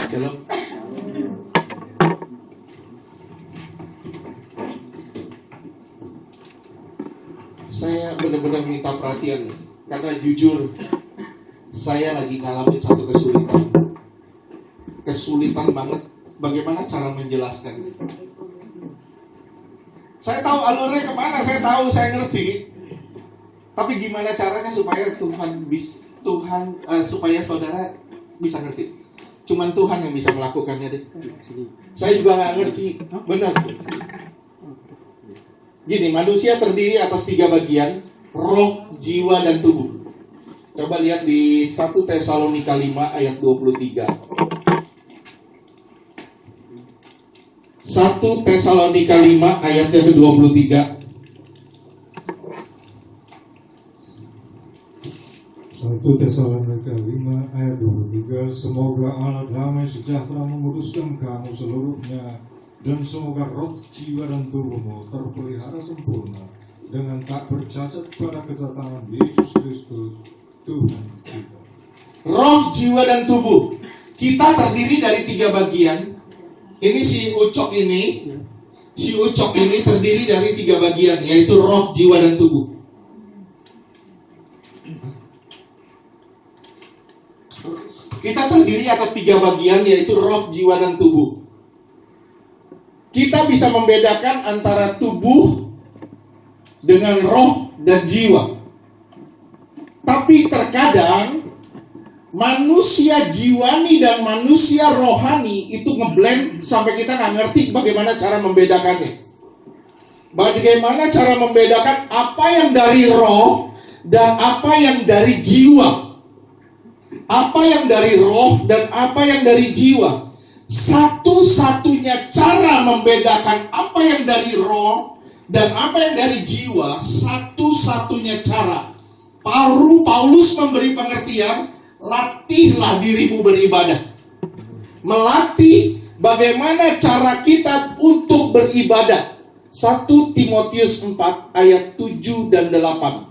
Shalom. Saya benar-benar minta perhatian karena jujur saya lagi ngalamin satu kesulitan banget bagaimana cara menjelaskan. Saya tahu alurnya kemana, saya tahu, saya ngerti, tapi gimana caranya supaya supaya saudara bisa ngerti. Cuman Tuhan yang bisa melakukannya deh. Saya juga nggak ngerti, benar. Gini, manusia terdiri atas 3 bagian: roh, jiwa, dan tubuh. Coba lihat di 1 Tesalonika 5 ayat 23. 1 Tesalonika 5 ayat yang ke-23. 1 Tesalonika 5 ayat 23. Semoga Allah damai sejahtera menguruskan kamu seluruhnya, dan semoga roh, jiwa, dan tubuhmu terpelihara sempurna dengan tak bercacat pada kedatangan Yesus Kristus Tuhan kita. Roh, jiwa, dan tubuh. Kita terdiri dari 3 bagian. Ini si ucok ini terdiri dari 3 bagian, yaitu roh, jiwa, dan tubuh. Kita terdiri atas 3 bagian, yaitu roh, jiwa, dan tubuh. Kita bisa membedakan antara tubuh dengan roh dan jiwa. Tapi terkadang manusia jiwani dan manusia rohani itu ngeblend sampai kita nggak ngerti bagaimana cara membedakannya. Bagaimana cara membedakan apa yang dari roh dan apa yang dari jiwa. Apa yang dari roh dan apa yang dari jiwa. Satu-satunya cara membedakan apa yang dari roh dan apa yang dari jiwa, satu-satunya cara. Paulus memberi pengertian, latihlah dirimu beribadah. Melatih bagaimana cara kita untuk beribadah. 1 Timotius 4 ayat 7 dan 8.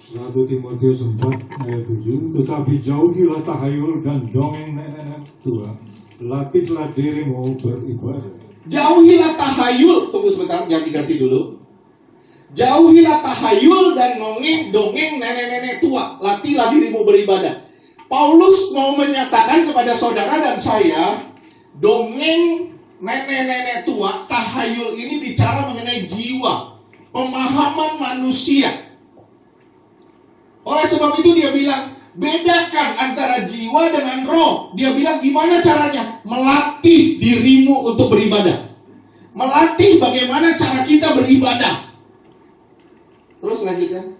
1 Timotius 4 ayat 7. Tetapi jauhilah tahayul dan dongeng nenek tua. Latihlah dirimu beribadah. Jauhilah tahayul. Tunggu sebentar, jangan diganti dulu. Jauhilah tahayul dan dongeng nenek-nenek tua. Latihlah dirimu beribadah. Paulus mau menyatakan kepada saudara dan saya, dongeng nenek-nenek tua, tahayul ini bicara mengenai jiwa, pemahaman manusia. Oleh sebab itu dia bilang, bedakan antara jiwa dengan roh. Dia bilang gimana caranya? Melatih dirimu untuk beribadah. Melatih bagaimana cara kita beribadah. Terus lanjutkan.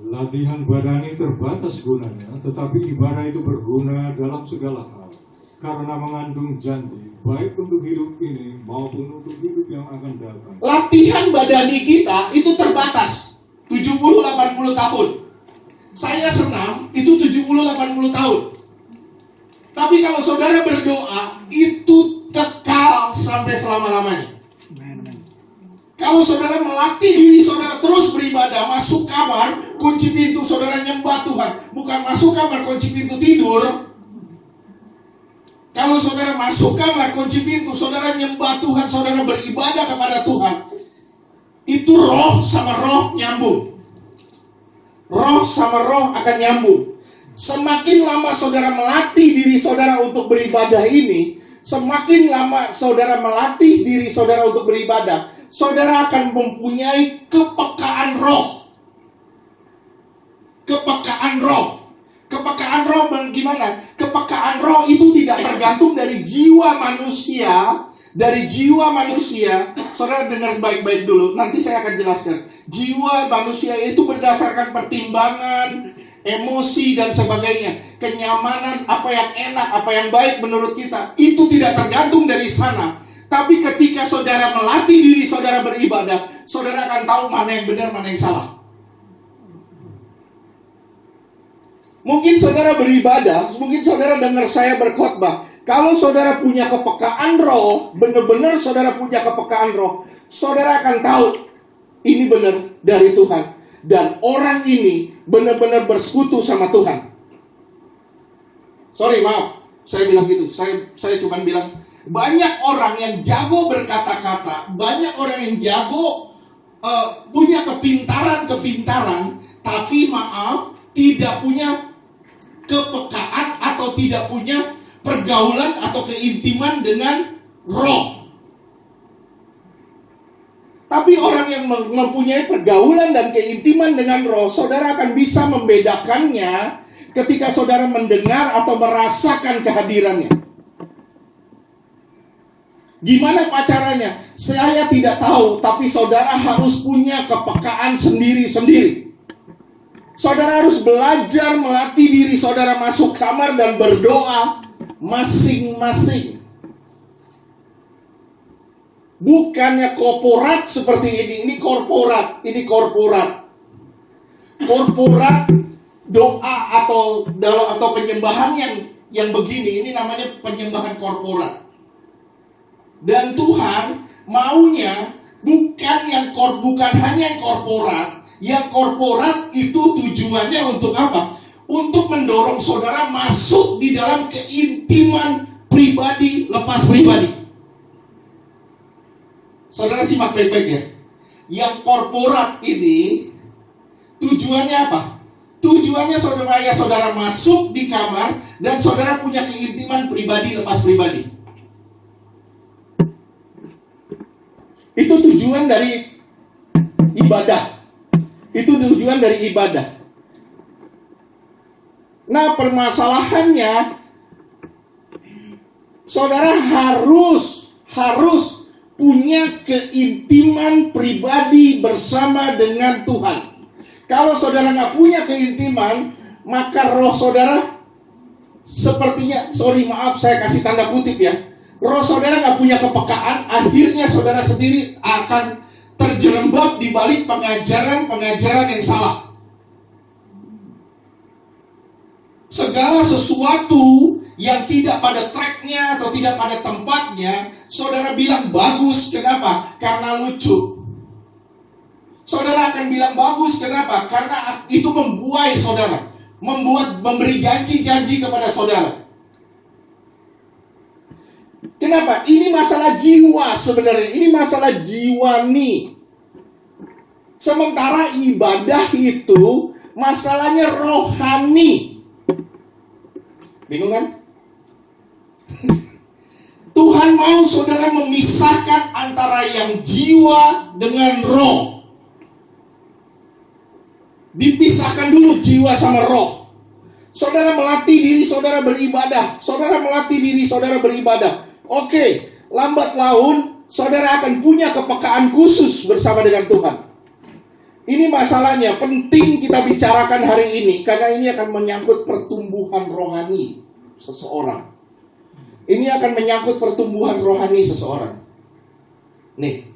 Latihan badani terbatas gunanya, tetapi ibadah itu berguna dalam segala hal, karena mengandung janji, baik untuk hidup ini maupun untuk hidup yang akan datang. Latihan badani kita itu terbatas 70-80 tahun. Saya senam itu 70-80 tahun. Tapi kalau saudara berdoa, itu kekal sampai selama-lamanya. Kalau saudara melatih diri saudara terus beribadah, masuk kamar, kunci pintu, saudara nyembah Tuhan. Bukan masuk kamar, kunci pintu tidur. Kalau saudara masuk kamar, kunci pintu, saudara nyembah Tuhan, saudara beribadah kepada Tuhan. Itu roh sama roh nyambung. Roh sama roh akan nyambung. Semakin lama saudara melatih diri saudara untuk beribadah ini, semakin lama saudara melatih diri saudara untuk beribadah, saudara akan mempunyai kepekaan roh. Kepekaan roh. Kepekaan roh bagaimana? Kepekaan roh itu tidak tergantung dari jiwa manusia. Dari jiwa manusia, saudara dengar baik-baik dulu, nanti saya akan jelaskan. Jiwa manusia itu berdasarkan pertimbangan, emosi dan sebagainya. Kenyamanan, apa yang enak, apa yang baik menurut kita, itu tidak tergantung dari sana. Tapi ketika saudara melatih diri saudara beribadah, saudara akan tahu mana yang benar, mana yang salah. Mungkin saudara beribadah, mungkin saudara dengar saya berkhotbah. Kalau saudara punya kepekaan roh, benar-benar saudara punya kepekaan roh, saudara akan tahu ini benar dari Tuhan. Dan orang ini benar-benar bersekutu sama Tuhan. Sorry, maaf, saya bilang gitu. Saya cuma bilang banyak orang yang jago berkata-kata, banyak orang yang jago punya kepintaran, tapi maaf, tidak punya kepekaan atau tidak punya pergaulan atau keintiman dengan roh. Tapi orang yang mempunyai pergaulan dan keintiman dengan roh, saudara akan bisa membedakannya ketika saudara mendengar atau merasakan kehadirannya. Gimana pacarannya? Saya tidak tahu, tapi saudara harus punya kepekaan sendiri-sendiri. Saudara harus belajar melatih diri saudara masuk kamar dan berdoa masing-masing. Bukannya korporat seperti ini korporat, ini korporat. Korporat doa atau penyembahan yang begini, ini namanya penyembahan korporat. Dan Tuhan maunya bukan hanya yang korporat. Yang korporat itu tujuannya untuk apa? Untuk mendorong saudara masuk di dalam keintiman pribadi lepas pribadi. Saudara simak baik-baik ya. Yang korporat ini tujuannya apa? Tujuannya saudara masuk di kamar dan saudara punya keintiman pribadi lepas pribadi. Itu tujuan dari ibadah. Itu tujuan dari ibadah. Nah, permasalahannya saudara harus punya keintiman pribadi bersama dengan Tuhan. Kalau saudara nggak punya keintiman, maka roh saudara sepertinya, maaf saya kasih tanda kutip ya, roh saudara nggak punya kepekaan, akhirnya saudara sendiri akan terjerembab di balik pengajaran yang salah. Segala sesuatu yang tidak pada tracknya atau tidak pada tempatnya, saudara bilang bagus. Kenapa? Karena lucu. Saudara akan bilang bagus. Kenapa? Karena itu membuai saudara, memberi janji-janji kepada saudara. Kenapa? Ini masalah jiwa sebenarnya. Ini masalah jiwani. Sementara ibadah itu masalahnya rohani. Bingung kan? Tuhan mau saudara memisahkan antara yang jiwa dengan roh. Dipisahkan dulu jiwa sama roh. Saudara melatih diri saudara beribadah. Saudara melatih diri saudara beribadah. Oke, lambat laun saudara akan punya kepekaan khusus bersama dengan Tuhan. Ini masalahnya, penting kita bicarakan hari ini, karena ini akan menyangkut pertumbuhan rohani seseorang. Ini akan menyangkut pertumbuhan rohani seseorang. Nih,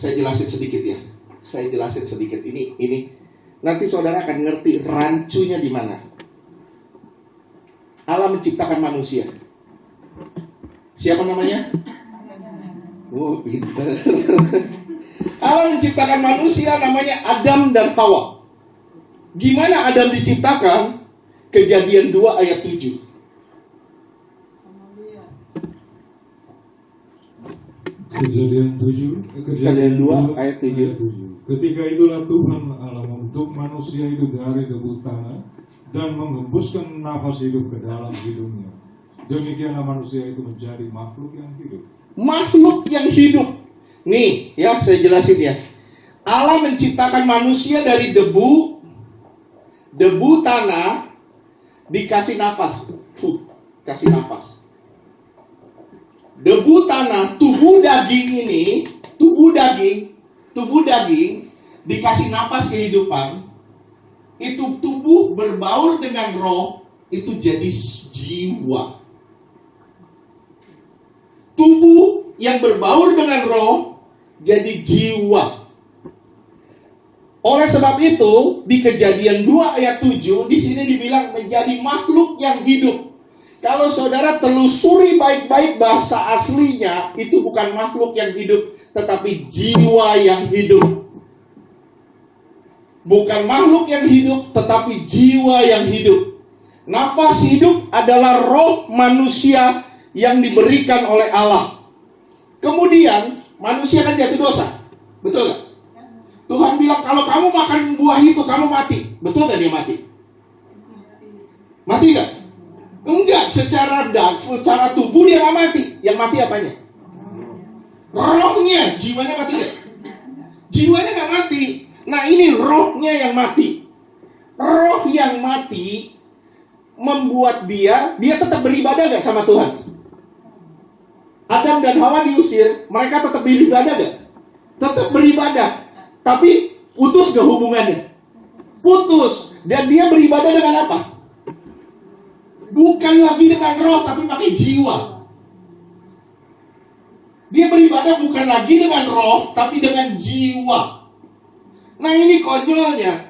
saya jelasin sedikit ya. Ini nanti saudara akan ngerti rancunya di mana. Allah menciptakan manusia. Siapa namanya? Oh, pintar. Allah menciptakan manusia namanya Adam dan Hawa. Gimana Adam diciptakan? Kejadian 2 ayat 7. Kejadian 2 ayat 7. Ketika itulah Tuhan Allah membentuk manusia itu dari debu tanah dan menghembuskan nafas hidup ke dalam hidungnya. Demikianlah manusia itu menjadi makhluk yang hidup. Makhluk yang hidup. Nih, ya saya jelasin ya. Allah menciptakan manusia dari debu tanah, dikasih nafas. Kasih nafas. Debu tanah, tubuh daging dikasih nafas kehidupan. Itu tubuh berbaur dengan roh, itu jadi jiwa. Tubuh yang berbaur dengan roh jadi jiwa. Oleh sebab itu, di Kejadian 2 ayat 7 di sini dibilang menjadi makhluk yang hidup. Kalau saudara telusuri baik-baik bahasa aslinya, itu bukan makhluk yang hidup, tetapi jiwa yang hidup. Bukan makhluk yang hidup, tetapi jiwa yang hidup. Nafas hidup adalah roh manusia yang diberikan oleh Allah. Kemudian manusia kan jatuh dosa, betul gak? Tuhan bilang kalau kamu makan buah itu kamu mati. Betul gak dia mati? Mati gak? Enggak, secara tubuh dia gak mati. Yang mati apanya? Rohnya, jiwanya mati gak? Jiwanya gak mati. Nah ini rohnya yang mati. Roh yang mati membuat dia tetap beribadah gak sama Tuhan? Adam dan Hawa diusir, mereka tetap beribadah gak? Tetap beribadah. Tapi putus gak hubungannya? Putus. Dan dia beribadah dengan apa? Bukan lagi dengan roh, tapi pakai jiwa. Dia beribadah bukan lagi dengan roh, tapi dengan jiwa. Nah ini konyolnya.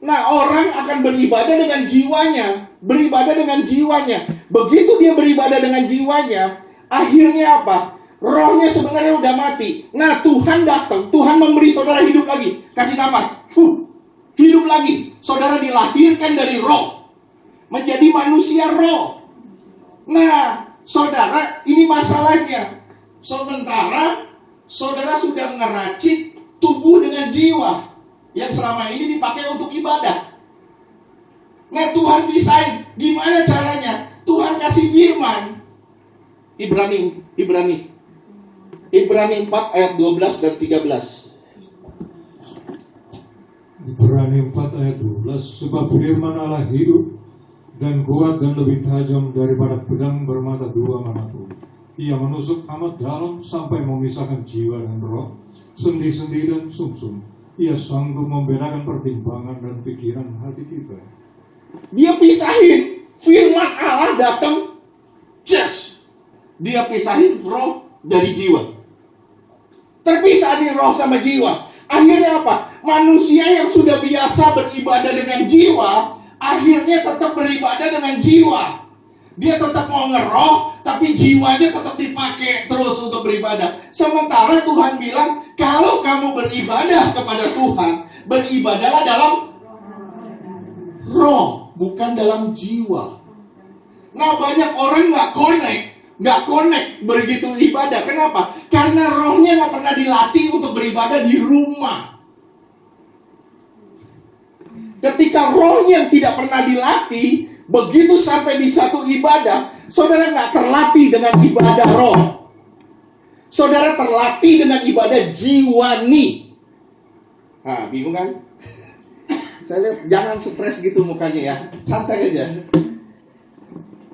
Nah orang akan beribadah dengan jiwanya. Beribadah dengan jiwanya. Begitu dia beribadah dengan jiwanya, akhirnya apa? Rohnya sebenarnya udah mati. Nah Tuhan datang, Tuhan memberi saudara hidup lagi. Kasih nafas, hidup lagi. Saudara dilahirkan dari roh, menjadi manusia roh. Nah saudara, ini masalahnya. Sementara saudara sudah ngeracik tubuh dengan jiwa yang selama ini dipakai untuk ibadah. Nah Tuhan pisahin. Gimana caranya? Tuhan kasih firman. Ibrani 4 ayat 12 dan 13. Ibrani 4 ayat 12. Sebab firman Allah hidup dan kuat dan lebih tajam daripada pedang bermata dua manapun. Ia menusuk amat dalam sampai memisahkan jiwa dan roh, sendi-sendi dan sumsum. Ia sanggup membedakan pertimbangan dan pikiran hati kita. Dia pisahin. Firman Allah datang, just. Dia pisahin roh dari jiwa. Terpisah di roh sama jiwa. Akhirnya apa? Manusia yang sudah biasa beribadah dengan jiwa, akhirnya tetap beribadah dengan jiwa. Dia tetap mau ngeroh, tapi jiwanya tetap dipakai terus untuk beribadah. Sementara Tuhan bilang, kalau kamu beribadah kepada Tuhan, beribadahlah dalam roh, bukan dalam jiwa. Nah banyak orang nggak connect begitu ibadah. Kenapa? Karena rohnya nggak pernah dilatih untuk beribadah di rumah. Ketika rohnya yang tidak pernah dilatih, begitu sampai di satu ibadah, saudara nggak terlatih dengan ibadah roh. Saudara terlatih dengan ibadah jiwani. Nah, bingung kan? Saya lihat jangan stres gitu mukanya ya, santai aja.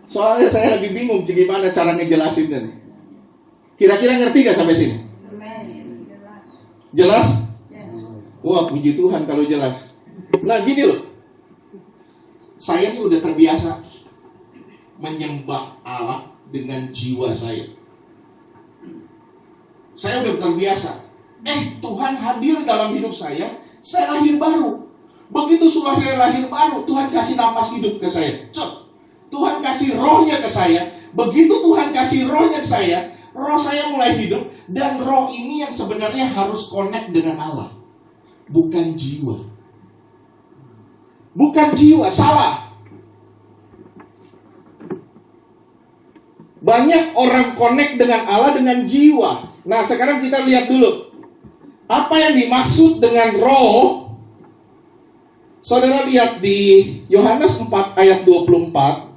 Soalnya saya lagi bingung gimana cara ngejelasinnya nih. Kira-kira ngerti gak sampai sini? Jelas? Wah, puji Tuhan kalau jelas. Nah gini loh, saya ini udah terbiasa menyembah Allah dengan jiwa saya. Saya udah terbiasa. Tuhan hadir dalam hidup saya lahir baru. Begitu saya lahir baru, Tuhan kasih nafas hidup ke saya. Tuhan kasih rohnya ke saya. Begitu Tuhan kasih rohnya ke saya, roh saya mulai hidup. Dan roh ini yang sebenarnya harus connect dengan Allah, bukan jiwa. Bukan jiwa, salah. Banyak orang connect dengan Allah dengan jiwa. Nah sekarang kita lihat dulu apa yang dimaksud dengan roh. Saudara lihat di Yohanes 4 ayat 24.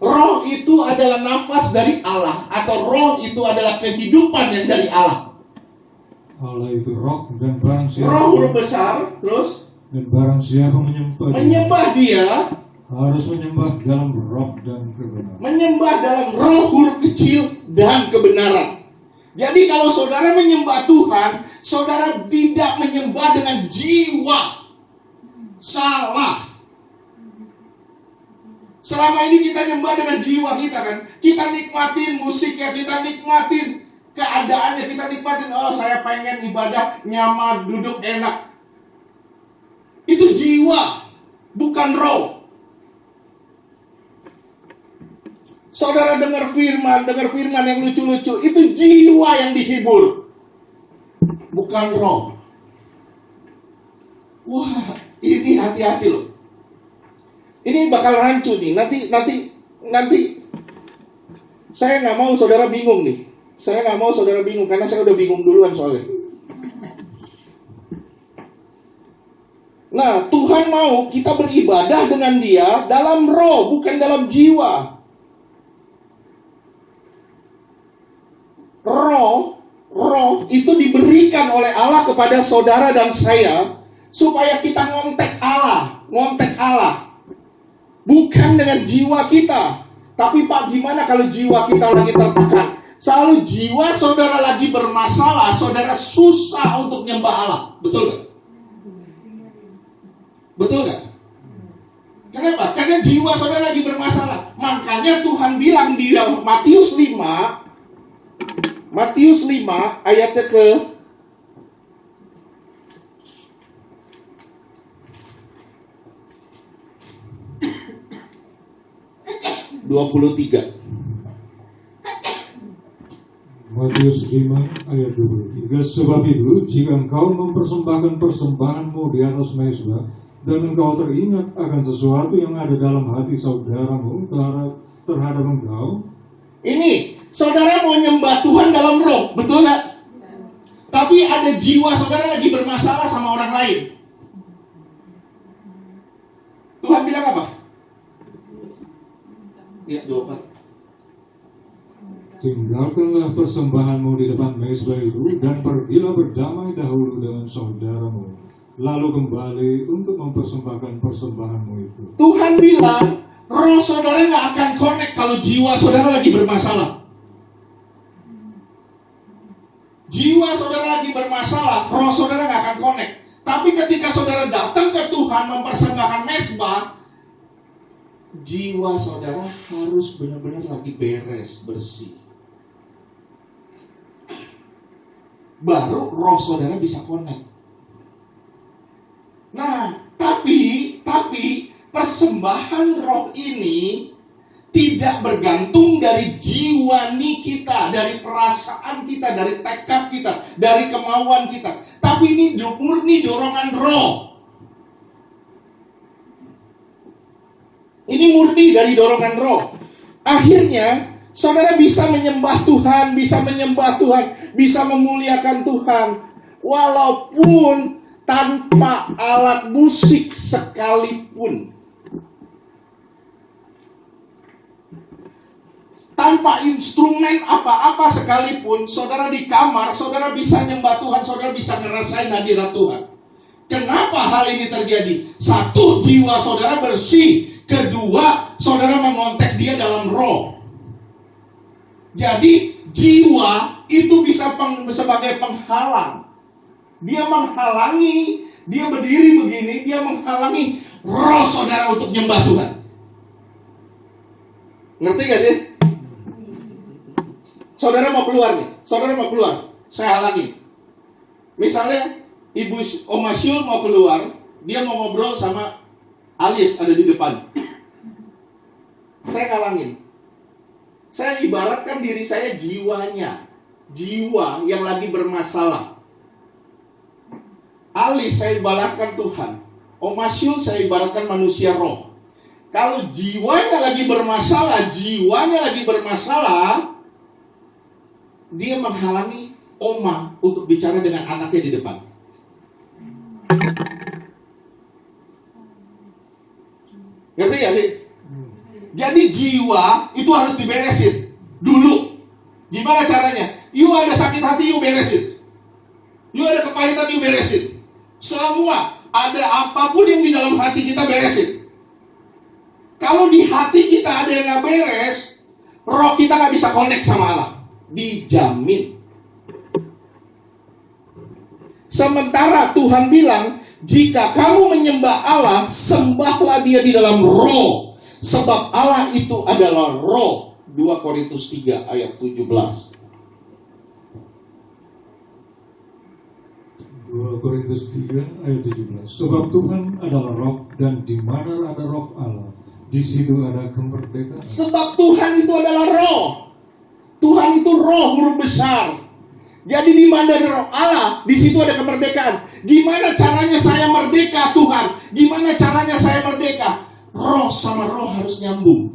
Roh itu adalah nafas dari Allah, atau roh itu adalah kehidupan yang dari Allah. Allah itu roh, dan barang siapa Roh huruf besar, terus dan barang siapa menyembah dia harus menyembah dalam roh dan kebenaran. Menyembah dalam roh huruf kecil dan kebenaran. Jadi kalau saudara menyembah Tuhan, saudara tidak menyembah dengan jiwa. Salah. Selama ini kita nyembah dengan jiwa kita kan. Kita nikmatin musiknya, kita nikmatin keadaannya, kita nikmatin, oh saya pengen ibadah nyaman, duduk enak. Itu jiwa, bukan roh. Saudara dengar firman yang lucu-lucu, itu jiwa yang dihibur, bukan roh. Wah, ini hati-hati loh. Ini bakal rancu nih. Nanti saya nggak mau saudara bingung nih. Saya nggak mau saudara bingung karena saya udah bingung duluan soalnya. Nah, Tuhan mau kita beribadah dengan Dia dalam roh, bukan dalam jiwa. Roh itu diberikan oleh Allah kepada saudara dan saya supaya kita ngontek Allah. Bukan dengan jiwa kita. Tapi Pak, gimana kalau jiwa kita lagi tertekan? Selalu jiwa saudara lagi bermasalah, saudara susah untuk nyembah Allah. Betul gak? Betul gak? Kenapa? Karena jiwa saudara lagi bermasalah. Makanya Tuhan bilang di Matius 5 ayatnya ke 23. Matius 5 ayat 23. Sebab itu, jika engkau mempersembahkan persembahanmu di atas mezbah, dan engkau teringat akan sesuatu yang ada dalam hati saudaramu terhadap engkau. Ini, saudara mau nyembah Tuhan dalam roh, betul gak? Tapi ada jiwa saudara lagi bermasalah sama orang lain. Tuhan bilang apa? Ya, 24. Tinggalkanlah persembahanmu di depan mezbah itu, dan pergilah berdamai dahulu dengan saudaramu, lalu kembali untuk mempersembahkan persembahanmu itu. Tuhan bilang, roh saudara gak akan connect kalau jiwa saudara lagi bermasalah. Jiwa saudara lagi bermasalah, roh saudara gak akan connect. Tapi ketika saudara datang ke Tuhan mempersembahkan mezbah, jiwa saudara harus benar-benar lagi beres, bersih. Baru roh saudara bisa connect. Nah, tapi persembahan roh ini tidak bergantung dari jiwani kita, dari perasaan kita, dari tekad kita, dari kemauan kita. Tapi ini murni dorongan roh. Ini murni dari dorongan roh. Akhirnya, saudara bisa menyembah Tuhan, bisa memuliakan Tuhan, walaupun tanpa alat musik sekalipun. Tanpa instrumen apa-apa sekalipun, saudara di kamar, saudara bisa nyembah Tuhan, saudara bisa ngerasain hadirat Tuhan. Kenapa hal ini terjadi? Satu, jiwa saudara bersih. Kedua, saudara mengontek Dia dalam roh. Jadi, jiwa itu bisa sebagai penghalang. Dia menghalangi, dia berdiri begini, dia menghalangi roh saudara untuk nyembah Tuhan. Ngerti gak sih? Saudara mau keluar nih, saya halangi. Misalnya, Ibu Oma Syul mau keluar, dia mau ngobrol sama Alis ada di depan. Saya halangin. Saya ibaratkan diri saya jiwanya, jiwa yang lagi bermasalah. Alis saya ibaratkan Tuhan. Oma Syul saya ibaratkan manusia roh. Kalau jiwanya lagi bermasalah, dia menghalangi Oma untuk bicara dengan anaknya di depan. Ngerti gak sih? Jadi jiwa itu harus diberesin dulu. Gimana caranya? You ada sakit hati, you beresin. You ada kepahitan, you beresin. Semua, ada apapun yang di dalam hati kita beresin. Kalau di hati kita ada yang gak beres, roh kita gak bisa connect sama Allah. Dijamin. Sementara Tuhan bilang, jika kamu menyembah Allah, sembahlah Dia di dalam roh. Sebab Allah itu adalah roh. 2 Korintus 3 ayat 17. 2 Korintus 3 ayat 17. Sebab Tuhan adalah roh, dan di mana ada roh Allah, di situ ada kemerdekaan. Sebab Tuhan itu adalah roh. Tuhan itu roh, huruf besar. Jadi di mana ada roh Allah, di situ ada kemerdekaan. Gimana caranya saya merdeka, Tuhan? Gimana caranya saya merdeka? roh sama roh harus nyambung.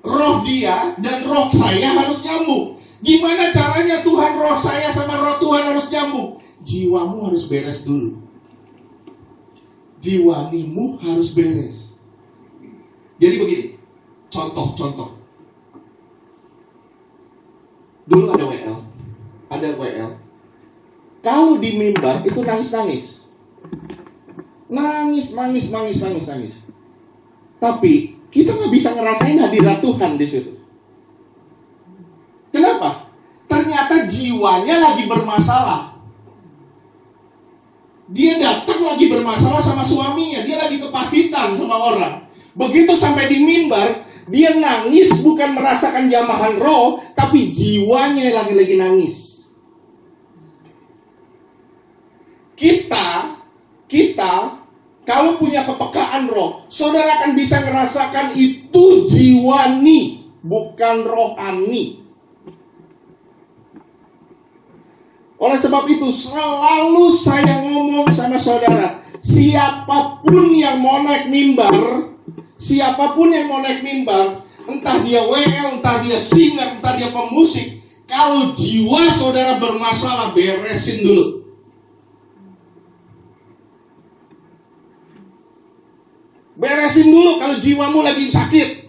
Roh dia dan roh saya harus nyambung. Gimana caranya Tuhan roh saya sama roh Tuhan harus nyambung? Jiwamu harus beres dulu. Jiwanimu harus beres. Jadi begini, contoh. Dulu ada WL. Kalau di mimbar itu nangis. Tapi kita nggak bisa ngerasain hadirat Tuhan di situ. Kenapa? Ternyata jiwanya lagi bermasalah. Dia datang lagi bermasalah sama suaminya. Dia lagi kepahitan sama orang. Begitu sampai di mimbar, dia nangis bukan merasakan jamahan roh, tapi jiwanya lagi nangis. Kita kalau punya kepekaan roh, saudara akan bisa merasakan itu jiwani, bukan rohani. Oleh sebab itu, selalu saya ngomong sama saudara, siapapun yang mau naik mimbar, entah dia WL, entah dia singer, entah dia pemusik, kalau jiwa saudara bermasalah, beresin dulu. Beresin dulu kalau jiwamu lagi sakit.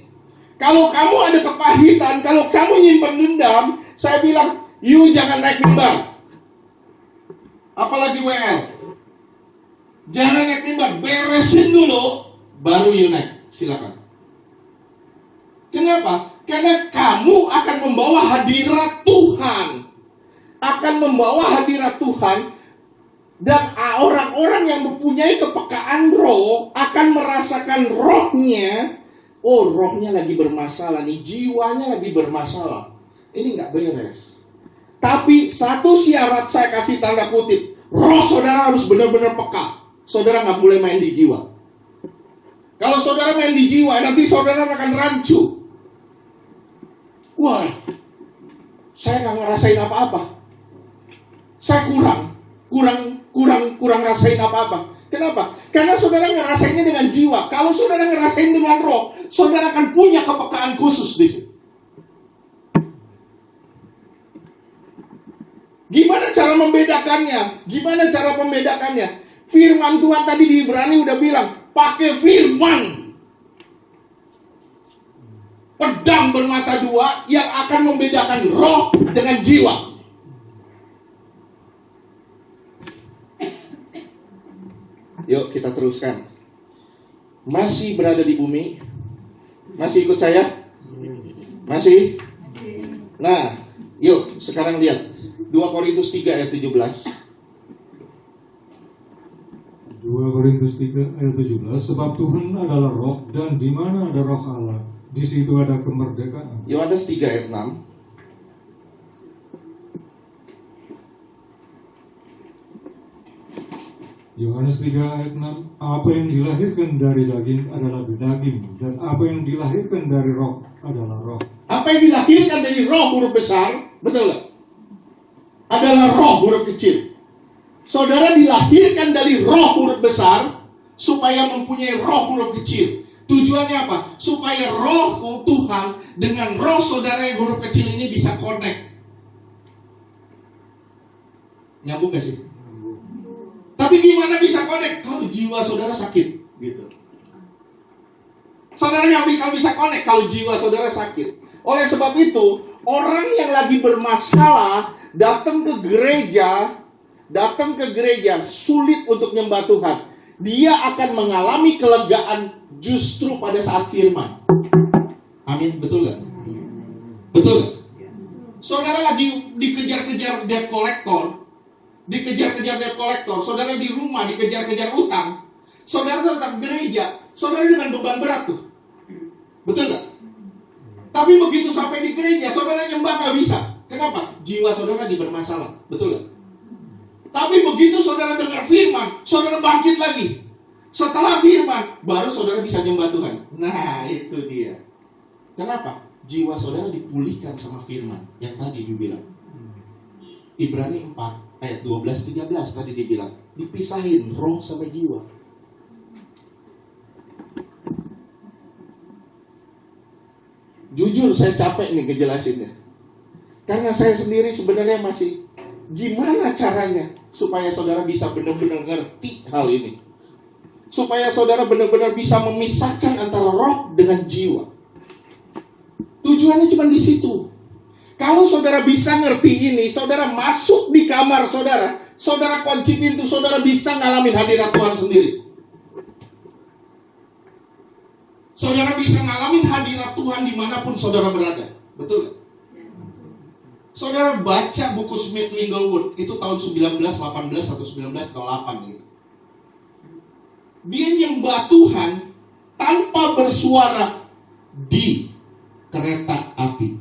Kalau kamu ada kepahitan, kalau kamu nyimpen dendam, saya bilang, you jangan naik mimbar. Apalagi WL. Jangan naik mimbar, beresin dulu, baru you naik. Silakan. Kenapa? Karena kamu akan membawa hadirat Tuhan. Dan orang-orang yang mempunyai kepekaan roh akan merasakan rohnya. Oh, rohnya lagi bermasalah nih, jiwanya lagi bermasalah. Ini nggak beres. Tapi satu syarat saya kasih tanda kutip, roh saudara harus benar-benar peka. Saudara nggak boleh main di jiwa. Kalau saudara main di jiwa, nanti saudara akan rancu. Wah, saya nggak ngerasain apa-apa. Saya kurang rasain apa-apa. Kenapa? Karena saudara ngerasainnya dengan jiwa. Kalau saudara ngerasain dengan roh, saudara akan punya kepekaan khusus di situ. Gimana cara membedakannya? Firman Tuhan tadi di Ibrani udah bilang, pakai firman. Pedang bermata dua yang akan membedakan roh dengan jiwa. Yuk kita teruskan. Masih berada di bumi? Masih ikut saya? Masih? Nah, yuk sekarang lihat 2 Korintus 3 ayat 17. 2 Korintus 3 ayat 17. Sebab Tuhan adalah roh, dan di mana ada roh Allah, di situ ada kemerdekaan. Yohanes 3 ayat 6. Yohanes 3 ayat 6. Apa yang dilahirkan dari daging adalah daging, dan apa yang dilahirkan dari roh adalah roh. Apa yang dilahirkan dari roh huruf besar, betul gak? Adalah roh huruf kecil. Saudara dilahirkan dari roh huruf besar supaya mempunyai roh huruf kecil. Tujuannya apa? Supaya roh Tuhan dengan roh saudara yang huruf kecil ini bisa connect. Nyambung gak sih? Tapi gimana bisa connect? Kalau jiwa saudara sakit, gitu. Saudara nggak bisa connect kalau jiwa saudara sakit. Oleh sebab itu, orang yang lagi bermasalah datang ke gereja sulit untuk nyembah Tuhan. Dia akan mengalami kelegaan justru pada saat firman. Amin, betul gak? Betul gak? Saudara lagi dikejar-kejar debt collector. Saudara di rumah dikejar-kejar utang. Saudara tetap gereja. Saudara dengan beban berat tuh. Betul gak? Tapi begitu sampai di gereja, saudara nyembah gak bisa. Kenapa? Jiwa saudara lagi bermasalah. Betul gak? Tapi begitu saudara dengar firman, saudara bangkit lagi. Setelah firman, baru saudara bisa nyembah Tuhan. Nah, itu dia. Kenapa? Jiwa saudara dipulihkan sama firman yang tadi dibilang. Ibrani 4 ayat 12-13 tadi dibilang, dipisahin roh sama jiwa. saya capek nih ngejelasinnya. Karena saya sendiri sebenarnya masih gimana caranya supaya saudara bisa benar-benar ngerti hal ini. Supaya saudara benar-benar bisa memisahkan antara roh dengan jiwa. Tujuannya cuma di situ. Kalau saudara bisa ngerti ini, saudara masuk di kamar saudara, saudara kunci pintu, saudara bisa ngalamin hadirat Tuhan sendiri. Saudara bisa ngalamin hadirat Tuhan dimanapun saudara berada. Betul gak? Saudara baca buku Smith Wigglesworth, itu tahun 1918 atau 1908 gitu. Dia nyembah Tuhan tanpa bersuara di kereta api,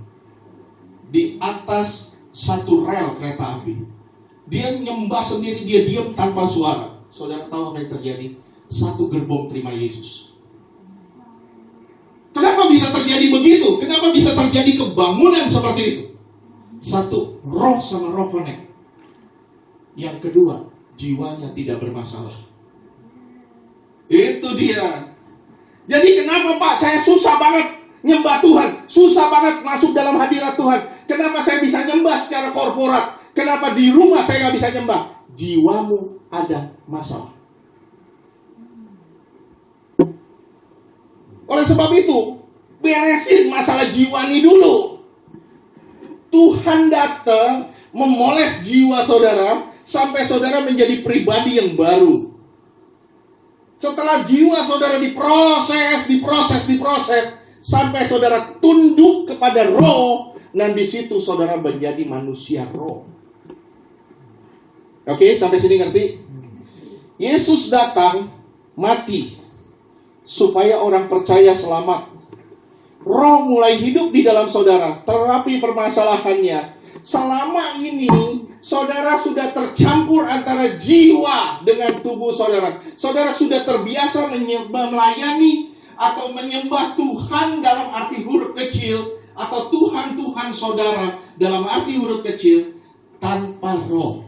di atas satu rel kereta api. Dia nyembah sendiri, dia diam tanpa suara. Saudara tahu apa yang terjadi? Satu gerbong terima Yesus. Kenapa bisa terjadi begitu? Kenapa bisa terjadi kebangunan seperti itu? Satu, roh sama roh connect. Yang kedua, jiwanya tidak bermasalah. Itu dia. Jadi kenapa Pak saya susah banget nyembah Tuhan, susah banget masuk dalam hadirat Tuhan? Kenapa saya bisa nyembah secara korporat? Kenapa di rumah saya gak bisa nyembah? Jiwamu ada masalah. Oleh sebab itu, beresin masalah jiwa ini dulu. Tuhan datang memoles jiwa saudara sampai saudara menjadi pribadi yang baru. Setelah jiwa saudara diproses sampai saudara tunduk kepada roh, dan di situ saudara menjadi manusia roh. Oke, sampai sini ngerti? Yesus datang mati supaya orang percaya selamat. Roh mulai hidup di dalam saudara. Terapi permasalahannya, selama ini saudara sudah tercampur antara jiwa dengan tubuh saudara. Saudara sudah terbiasa melayani atau menyembah Tuhan dalam arti huruf kecil, atau Tuhan saudara dalam arti huruf kecil, tanpa roh.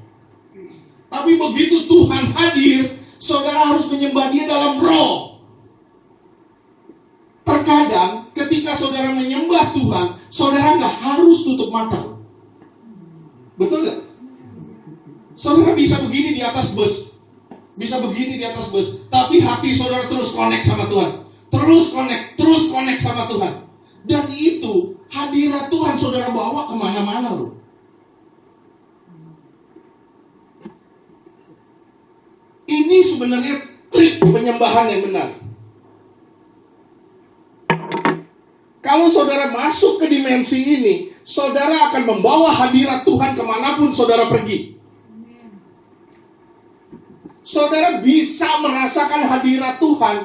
Tapi begitu Tuhan hadir, saudara harus menyembah Dia dalam roh. Terkadang ketika saudara menyembah Tuhan, saudara nggak harus tutup mata. Betul nggak? Saudara bisa begini di atas bus, bisa begini di atas bus, tapi hati saudara terus connect sama Tuhan, terus connect sama Tuhan. Dan itu hadirat Tuhan saudara bawa kemana-mana loh. Ini sebenarnya trik penyembahan yang benar. Kalau saudara masuk ke dimensi ini, saudara akan membawa hadirat Tuhan kemanapun saudara pergi. Saudara bisa merasakan hadirat Tuhan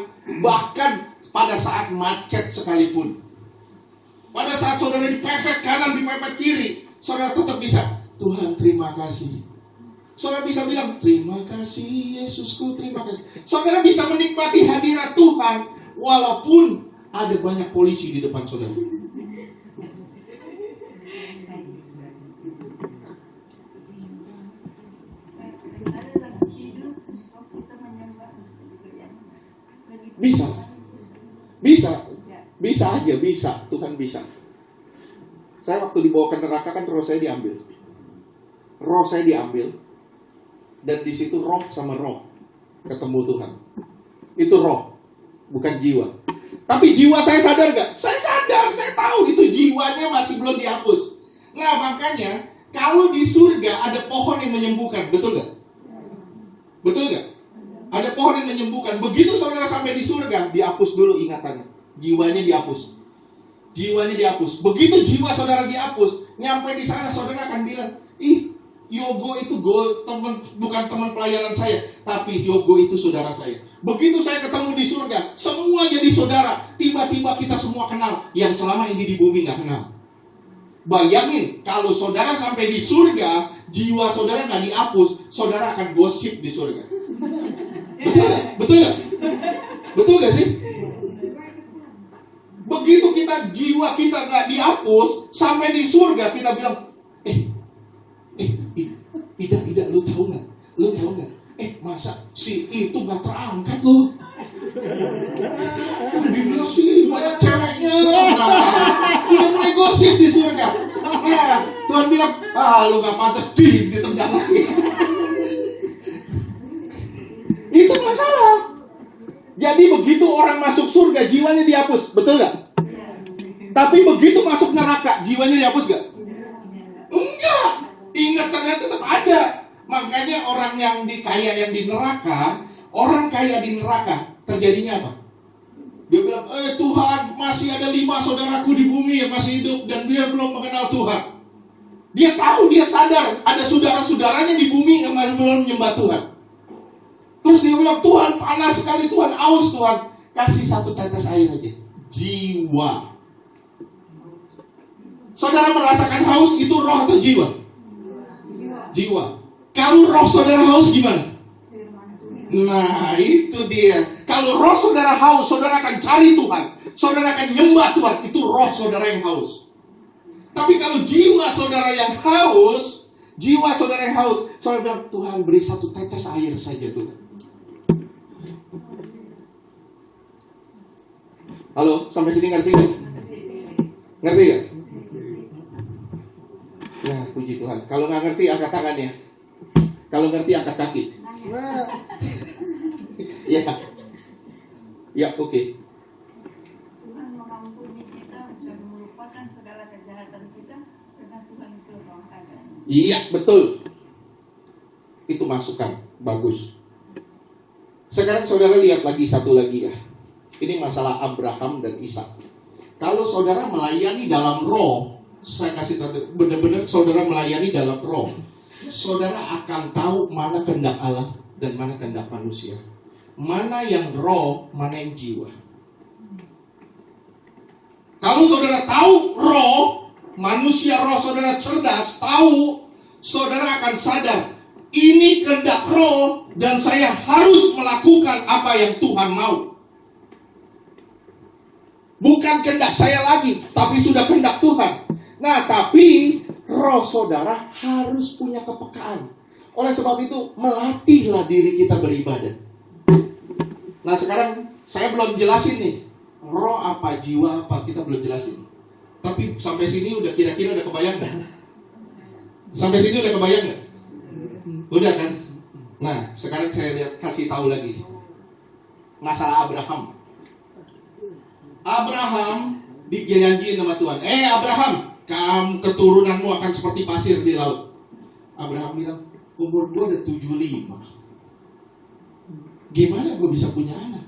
bahkan pada saat macet sekalipun. Pada saat saudara dipepet kanan, dipepet kiri, saudara tetap bisa, Tuhan terima kasih. Saudara bisa bilang, terima kasih Yesusku, terima kasih. Saudara bisa menikmati hadirat Tuhan walaupun ada banyak polisi di depan saudara. Bisa aja, bisa. Tuhan bisa. Saya waktu dibawa ke neraka kan roh saya diambil. Dan di situ roh sama roh ketemu Tuhan. Itu roh, bukan jiwa. Tapi jiwa saya sadar gak? Saya sadar, saya tahu itu jiwanya masih belum dihapus. Nah makanya kalau di surga ada pohon yang menyembuhkan, betul gak? Betul gak? Ada pohon yang menyembuhkan. Begitu saudara sampai di surga, dihapus dulu ingatannya. Jiwanya dihapus. Begitu jiwa saudara dihapus, nyampe di sana saudara akan bilang, Yogo itu bukan teman pelayanan saya, tapi Yogo itu saudara saya. Begitu saya ketemu di surga, semua jadi saudara. Tiba-tiba kita semua kenal yang selama ini di bumi gak kenal. Bayangin kalau saudara sampai di surga, jiwa saudara gak dihapus, saudara akan gosip di surga. Betul gak? Betul gak sih? Begitu jiwa kita gak dihapus, sampai di surga kita bilang, Ida, lu tahu nggak? Masa si itu nggak terangkat loh? Dia sih banyak ceweknya. Nah, udah mulai gosip di surga. Nah, Tuhan bilang, lu gak pantas ditendang lagi. Itu masalah. Jadi begitu orang masuk surga, jiwanya dihapus, betul gak? Tapi begitu masuk neraka, jiwanya dihapus gak? Enggak. Ingatannya tetap ada. Makanya orang yang kaya yang di neraka, orang kaya di neraka, terjadinya apa? Dia bilang, Tuhan, masih ada 5 saudaraku di bumi yang masih hidup dan dia belum mengenal Tuhan. Dia tahu, dia sadar ada saudara-saudaranya di bumi yang masih belum menyembah Tuhan. Terus dia bilang, Tuhan panas sekali, Tuhan aus, Tuhan kasih 1 tetes air aja. Jiwa. Saudara merasakan haus itu roh atau jiwa? Jiwa. Kalau roh saudara haus gimana? Nah, itu dia. Kalau roh saudara haus, saudara akan cari Tuhan. Saudara akan nyembah Tuhan. Itu roh saudara yang haus. Tapi kalau jiwa saudara yang haus, saudara bilang, Tuhan beri 1 tetes air saja Tuhan. Halo, sampai sini ngerti gak? Ngerti gak? Ya, puji Tuhan. Kalau nggak ngerti, angkat tangannya. Kalau ngerti, angkat kaki. Ya, ya, oke. Tuhan mengampuni kita dan melupakan segala kejahatan kita karena Tuhan itu Maha Kasih. Iya, betul. Itu masukan, bagus. Sekarang saudara lihat lagi satu lagi ya. Ini masalah Abraham dan Ishak. Kalau saudara melayani dalam roh, saya kasih tahu, benar-benar saudara melayani dalam roh, saudara akan tahu mana kehendak Allah dan mana kehendak manusia. Mana yang roh, mana yang jiwa. Kalau saudara tahu roh, manusia roh saudara cerdas, tahu, saudara akan sadar, ini kehendak roh dan saya harus melakukan apa yang Tuhan mau. Bukan kehendak saya lagi, tapi sudah kehendak Tuhan. Nah, tapi roh saudara harus punya kepekaan. Oleh sebab itu, melatihlah diri kita beribadah. Nah, sekarang saya belum jelasin nih, roh apa, jiwa apa, kita belum jelasin. Tapi sampai sini udah kira-kira udah kebayang gak? Sampai sini udah kebayang gak? Udah kan? Nah, sekarang saya lihat, kasih tahu lagi masalah Abraham. Abraham dijanjiin sama Tuhan. Abraham, keturunanmu akan seperti pasir di laut. Abraham bilang, umur gue udah 75. Gimana gue bisa punya anak?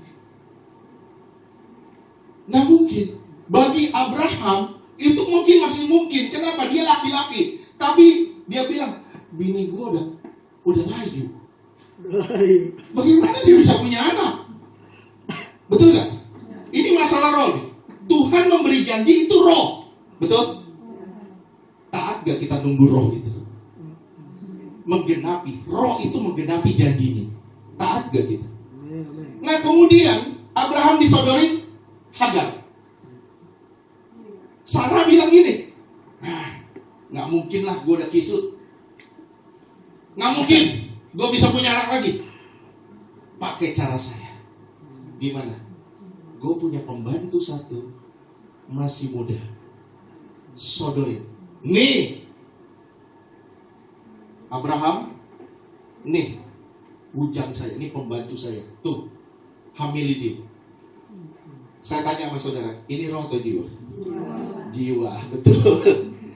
Nggak mungkin. Bagi Abraham itu mungkin masih mungkin. Kenapa? Dia laki-laki. Tapi dia bilang, bini gue udah layu. Bagaimana dia bisa punya anak? Betul gak? Ini masalah roh nih. Tuhan memberi janji itu roh. Betul? Taat gak kita nunggu roh itu? Menggenapi. Roh itu menggenapi janjinya. Taat gak kita? Nah, kemudian Abraham disodorin Hagar. Sarah bilang gini, gak mungkin lah gue udah kisut. Gak mungkin gue bisa punya anak lagi. Pakai cara saya. Gimana? Gue punya pembantu satu, masih muda. Sodorin. Nih Abraham, nih bujang saya, ini pembantu saya. Tuh, hamili dia. Saya tanya sama saudara, ini roh atau jiwa? Jiwa, betul.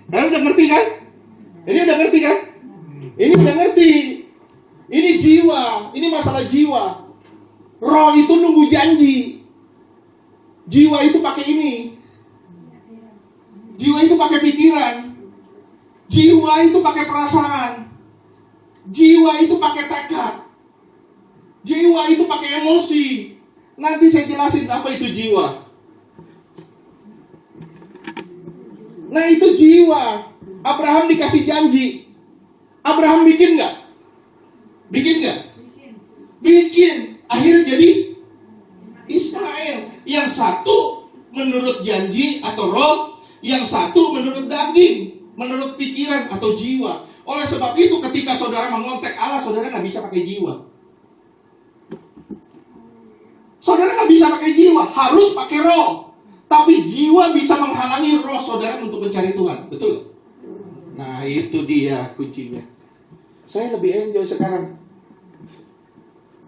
Kalian udah ngerti kan? Ini udah ngerti kan? Ini udah ngerti. Ini jiwa, ini masalah jiwa. Roh itu nunggu janji. Jiwa itu pakai ini. Jiwa itu pakai pikiran. Jiwa itu pakai perasaan. Jiwa itu pakai tekad. Jiwa itu pakai emosi. Nanti saya jelasin apa itu jiwa. Nah, itu jiwa. Abraham dikasih janji. Abraham bikin gak? Bikin gak? Bikin. Akhirnya jadi Ismail. Yang satu menurut janji atau roh, yang satu menurut daging, menurut pikiran atau jiwa. Oleh sebab itu ketika saudara mengontek Allah, saudara gak bisa pakai jiwa. Saudara gak bisa pakai jiwa, harus pakai roh. Tapi jiwa bisa menghalangi roh saudara untuk mencari Tuhan. Betul? Nah, itu dia kuncinya. Saya lebih enjoy sekarang.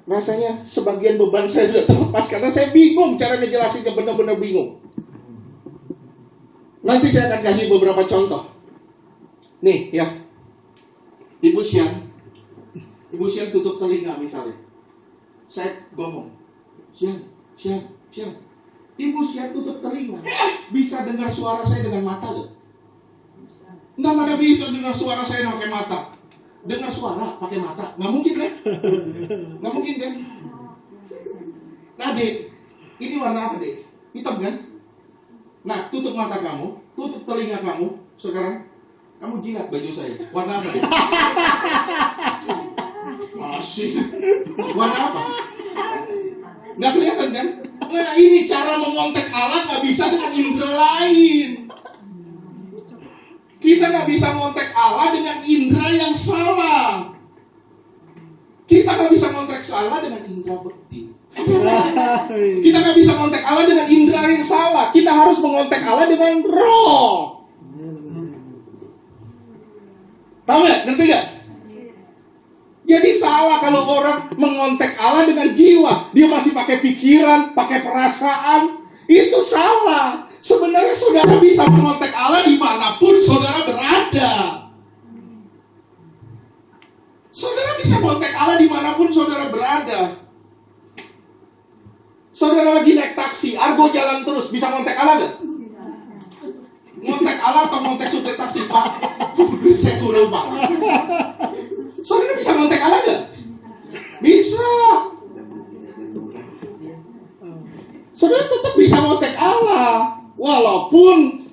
Rasanya sebagian beban saya sudah terlepas karena saya bingung cara ngejelasinnya, benar-benar bingung. Nanti saya akan kasih beberapa contoh. Nih ya, Ibu Sian tutup telinga misalnya. Saya ngomong, Sian. Ibu Sian tutup telinga. Bisa dengar suara saya dengan mata gak? Nggak mana bisa dengar suara saya pakai mata. Dengar suara pakai mata, nggak mungkin kan? Nggak mungkin kan? Nah Dek, ini warna apa Dek? Hitam kan? Nah, tutup mata kamu, tutup telinga kamu. Sekarang kamu jilat baju saya. Warna apa Dek? Asik. Warna apa? Nggak kelihatan kan? Nah, ini cara mengontek Allah nggak bisa dengan indera lain. Kita nggak bisa mengontek Allah dengan indera yang salah. Kita nggak bisa mengontek Allah dengan indera bekti. Kita nggak bisa mengontek Allah dengan indera yang salah. Kita harus mengontek Allah dengan roh. Tahu nggak? Ngerti nggak? Jadi salah kalau orang mengontek Allah dengan jiwa. Dia masih pakai pikiran, pakai perasaan. Itu salah. Sebenarnya saudara bisa mengontek Allah dimanapun saudara berada. Saudara bisa mengontek Allah dimanapun saudara berada. Saudara lagi naik taksi, argo jalan terus, bisa mengontek Allah gak? Ngontek Allah atau ngontek supir taksi? Pak, saya kurang Pak. Saudara bisa mengontek Allah gak? Bisa. Saudara tetap bisa mengontek Allah. Walaupun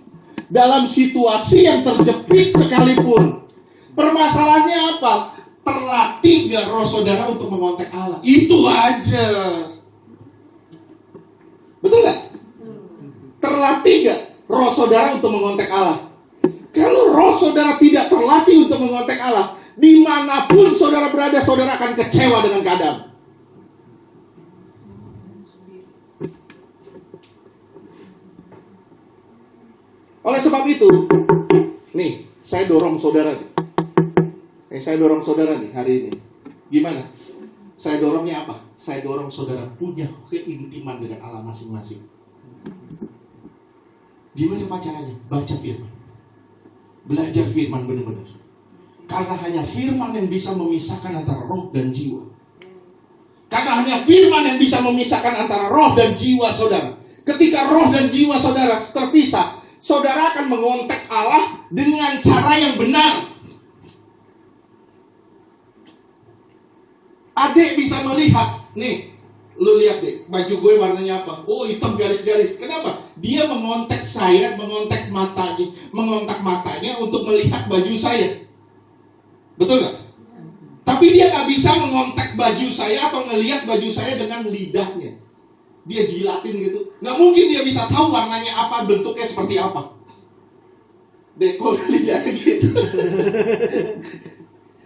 dalam situasi yang terjepit sekalipun. Permasalahannya apa? Terlatih gak roh saudara untuk mengontek Allah? Itu aja. Betul gak? Terlatih gak roh saudara untuk mengontek Allah? Kalau roh saudara tidak terlatih untuk mengontek Allah, dimanapun saudara berada, saudara akan kecewa dengan keadaan. Oleh sebab itu, nih, saya dorong saudara nih. Saya dorong saudara nih hari ini. Gimana? Saya dorongnya apa? Saya dorong saudara punya keintiman dengan Allah masing-masing. Gimana caranya? Baca firman. Belajar firman benar-benar. Karena hanya firman yang bisa memisahkan antara roh dan jiwa. Karena hanya firman yang bisa memisahkan antara roh dan jiwa saudara. Ketika roh dan jiwa saudara terpisah, saudara akan mengontek Allah dengan cara yang benar. Adik bisa melihat, nih, lu lihat deh, baju gue warnanya apa? Oh, hitam garis-garis. Kenapa? Dia mengontek saya, mengontak matanya untuk melihat baju saya. Betul gak? Tapi dia gak bisa mengontak baju saya atau ngelihat baju saya dengan lidahnya. Dia jilatin gitu. Gak mungkin dia bisa tahu warnanya apa, bentuknya seperti apa. Dekor lidahnya gitu.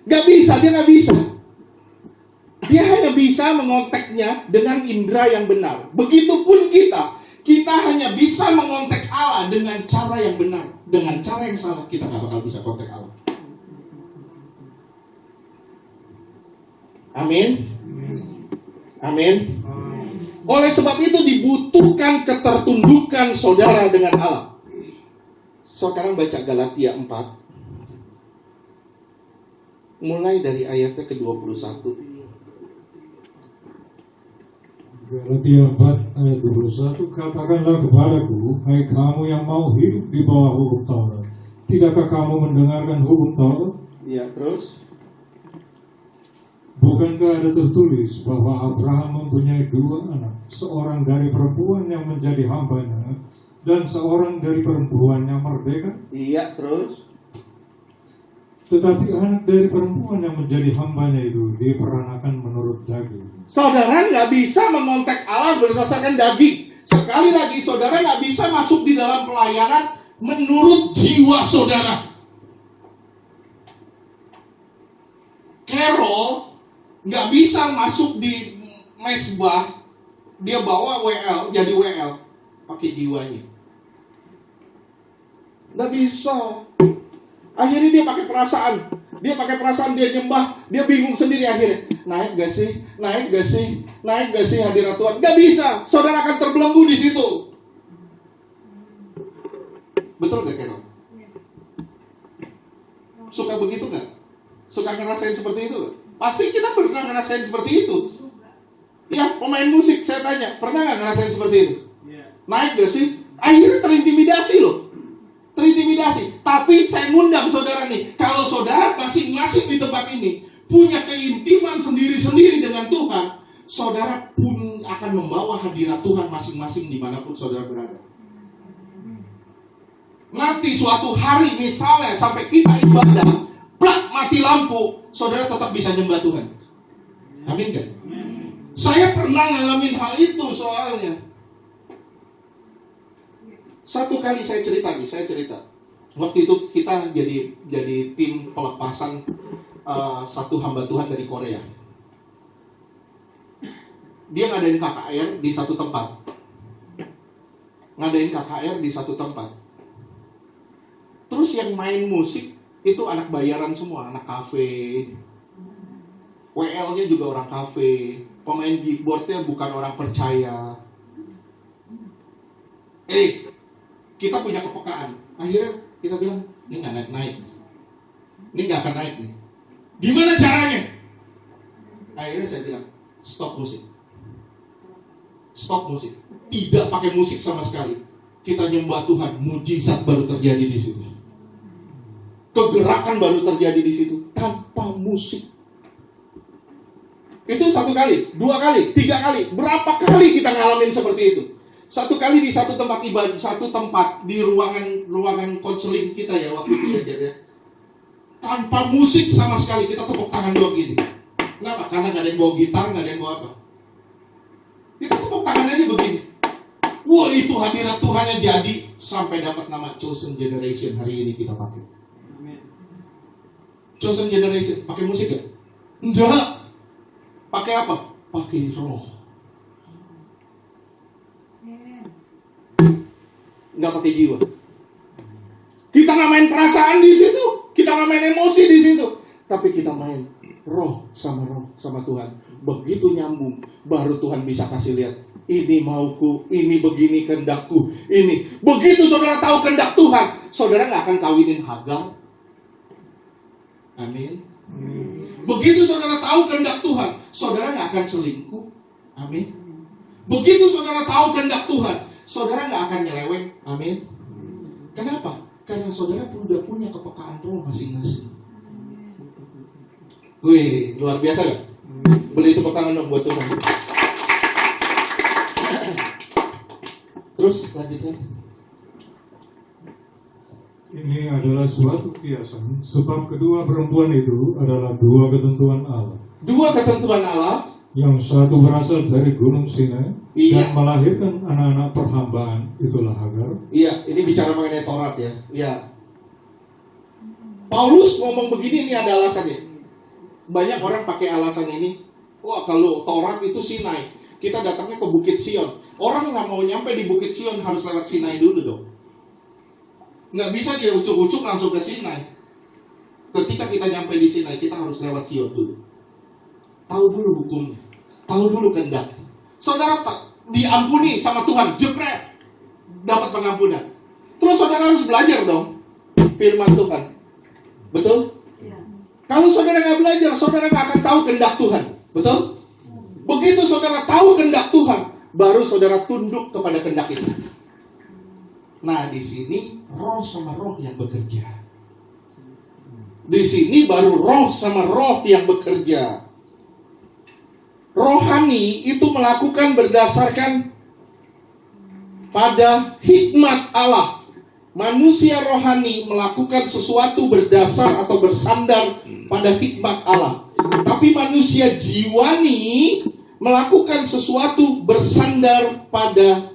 Gak bisa, dia gak bisa. Dia hanya bisa mengonteknya dengan indera yang benar. Begitupun kita hanya bisa mengontek Allah dengan cara yang benar. Dengan cara yang salah, kita gak bakal bisa kontak Allah. Amin. Amin. Oleh sebab itu dibutuhkan ketertundukan saudara dengan Allah. Sekarang baca Galatia 4. Mulai dari ayatnya ke-21. Galatia 4 ayat 21, katakanlah kepadaku, hai kamu yang mau hidup di bawah hukum Taurat, tidakkah kamu mendengarkan hukum Taurat? Ya, terus. Bukankah ada tertulis bahwa Abraham mempunyai 2 anak, seorang dari perempuan yang menjadi hambanya dan seorang dari perempuan yang merdeka? Iya, terus. Tetapi anak dari perempuan yang menjadi hambanya itu diperanakan menurut daging. Saudara nggak bisa mengontak Allah berdasarkan daging. Sekali lagi, saudara nggak bisa masuk di dalam pelayanan menurut jiwa saudara. Carol nggak bisa masuk di mesbah, dia bawa WL, jadi WL, pakai jiwanya. Nggak bisa. Akhirnya dia pakai perasaan. Dia nyembah, dia bingung sendiri akhirnya. Naik gak sih? Naik gak sih hadirat Tuhan? Gak bisa. Saudara akan terbelenggu di situ. Betul gak, Carol? Suka begitu gak? Suka ngerasain seperti itu gak? Pasti kita pernah ngerasain seperti itu. Ya, pemain musik saya tanya, pernah gak ngerasain seperti itu? Naik gak sih? Akhirnya terintimidasi loh. Tapi saya ngundang saudara nih, kalau saudara masing-masing di tempat ini punya keintiman sendiri-sendiri dengan Tuhan, saudara pun akan membawa hadirat Tuhan masing-masing dimanapun saudara berada. Nanti suatu hari misalnya sampai kita ibadah, plak mati lampu, saudara tetap bisa nyembah Tuhan. Amin kan? Saya pernah ngalamin hal itu soalnya. Satu kali saya cerita. Waktu itu kita jadi tim pelepasan satu hamba Tuhan dari Korea. Dia ngadain KKR di satu tempat. Terus yang main musik itu anak bayaran semua, anak kafe. WL-nya juga orang kafe. Pemain keyboard-nya bukan orang percaya. Kita punya kepekaan. Akhirnya kita bilang, ini gak naik. Ini gak akan naik nih. Gimana caranya? Akhirnya saya bilang, stop musik. Tidak pakai musik sama sekali. Kita nyembah Tuhan, mujizat baru terjadi di situ. Kegerakan baru terjadi di situ tanpa musik. Itu satu kali, 2 kali, 3 kali. Berapa kali kita ngalamin seperti itu? Satu kali di satu tempat ibadah, satu tempat di ruangan konseling kita ya waktu itu ya. Tanpa musik sama sekali, kita tepuk tangan doang gini. Kenapa? Karena gak ada yang bawa gitar, gak ada yang bawa apa. Kita tepuk tangan aja begini. Wah, itu hadirat Tuhannya jadi sampai dapat nama Chosen Generation hari ini kita pakai. Chosen Generation, pakai musik gak? Enggak. Pakai apa? Pakai roh. Nggak pakai jiwa. Kita nggak main perasaan di situ, kita nggak main emosi di situ, tapi kita main roh sama Tuhan. Begitu nyambung, baru Tuhan bisa kasih lihat. Ini mauku, ini begini kehendakku, ini. Begitu saudara tahu kehendak Tuhan, saudara nggak akan kawinin Hagar. Amin. Begitu saudara tahu kehendak Tuhan, saudara nggak akan selingkuh. Amin. Begitu saudara tahu kehendak Tuhan, saudara nggak akan nyeleweng. Amin. Kenapa? Karena saudara udah punya kepekaan roh masing-masing. Wih, luar biasa gak? Beli tepuk tangan dong buat Tuhan. Terus lanjutkan. Ini adalah suatu kiasan, sebab kedua perempuan itu adalah 2 ketentuan Allah. 2 ketentuan Allah. Yang satu berasal dari Gunung Sinai, Iya. dan melahirkan anak-anak perhambaan, itulah Hagar. Iya, ini bicara mengenai Taurat ya. Iya. Paulus ngomong begini, ini ada alasannya. Banyak orang pakai alasan ini. Wah, kalau Taurat itu Sinai, kita datangnya ke Bukit Sion. Orang nggak mau nyampe di Bukit Sion harus lewat Sinai dulu dong. Nggak bisa dia ucuk-ucuk langsung ke Sinai. Ketika kita nyampe di Sinai, kita harus lewat Sion dulu. Tahu dulu hukumnya, tahu dulu kehendak. Saudara diampuni sama Tuhan, jepret, dapat pengampunan. Terus saudara harus belajar dong firman Tuhan. Betul? Ya. Kalau saudara nggak belajar, saudara nggak akan tahu kehendak Tuhan. Betul? Begitu saudara tahu kehendak Tuhan, baru saudara tunduk kepada kehendak itu. Nah, di sini roh sama roh yang bekerja. Di sini baru roh sama roh yang bekerja. Rohani itu melakukan berdasarkan pada hikmat Allah. Manusia rohani melakukan sesuatu berdasar atau bersandar pada hikmat Allah. Tapi manusia jiwani melakukan sesuatu bersandar pada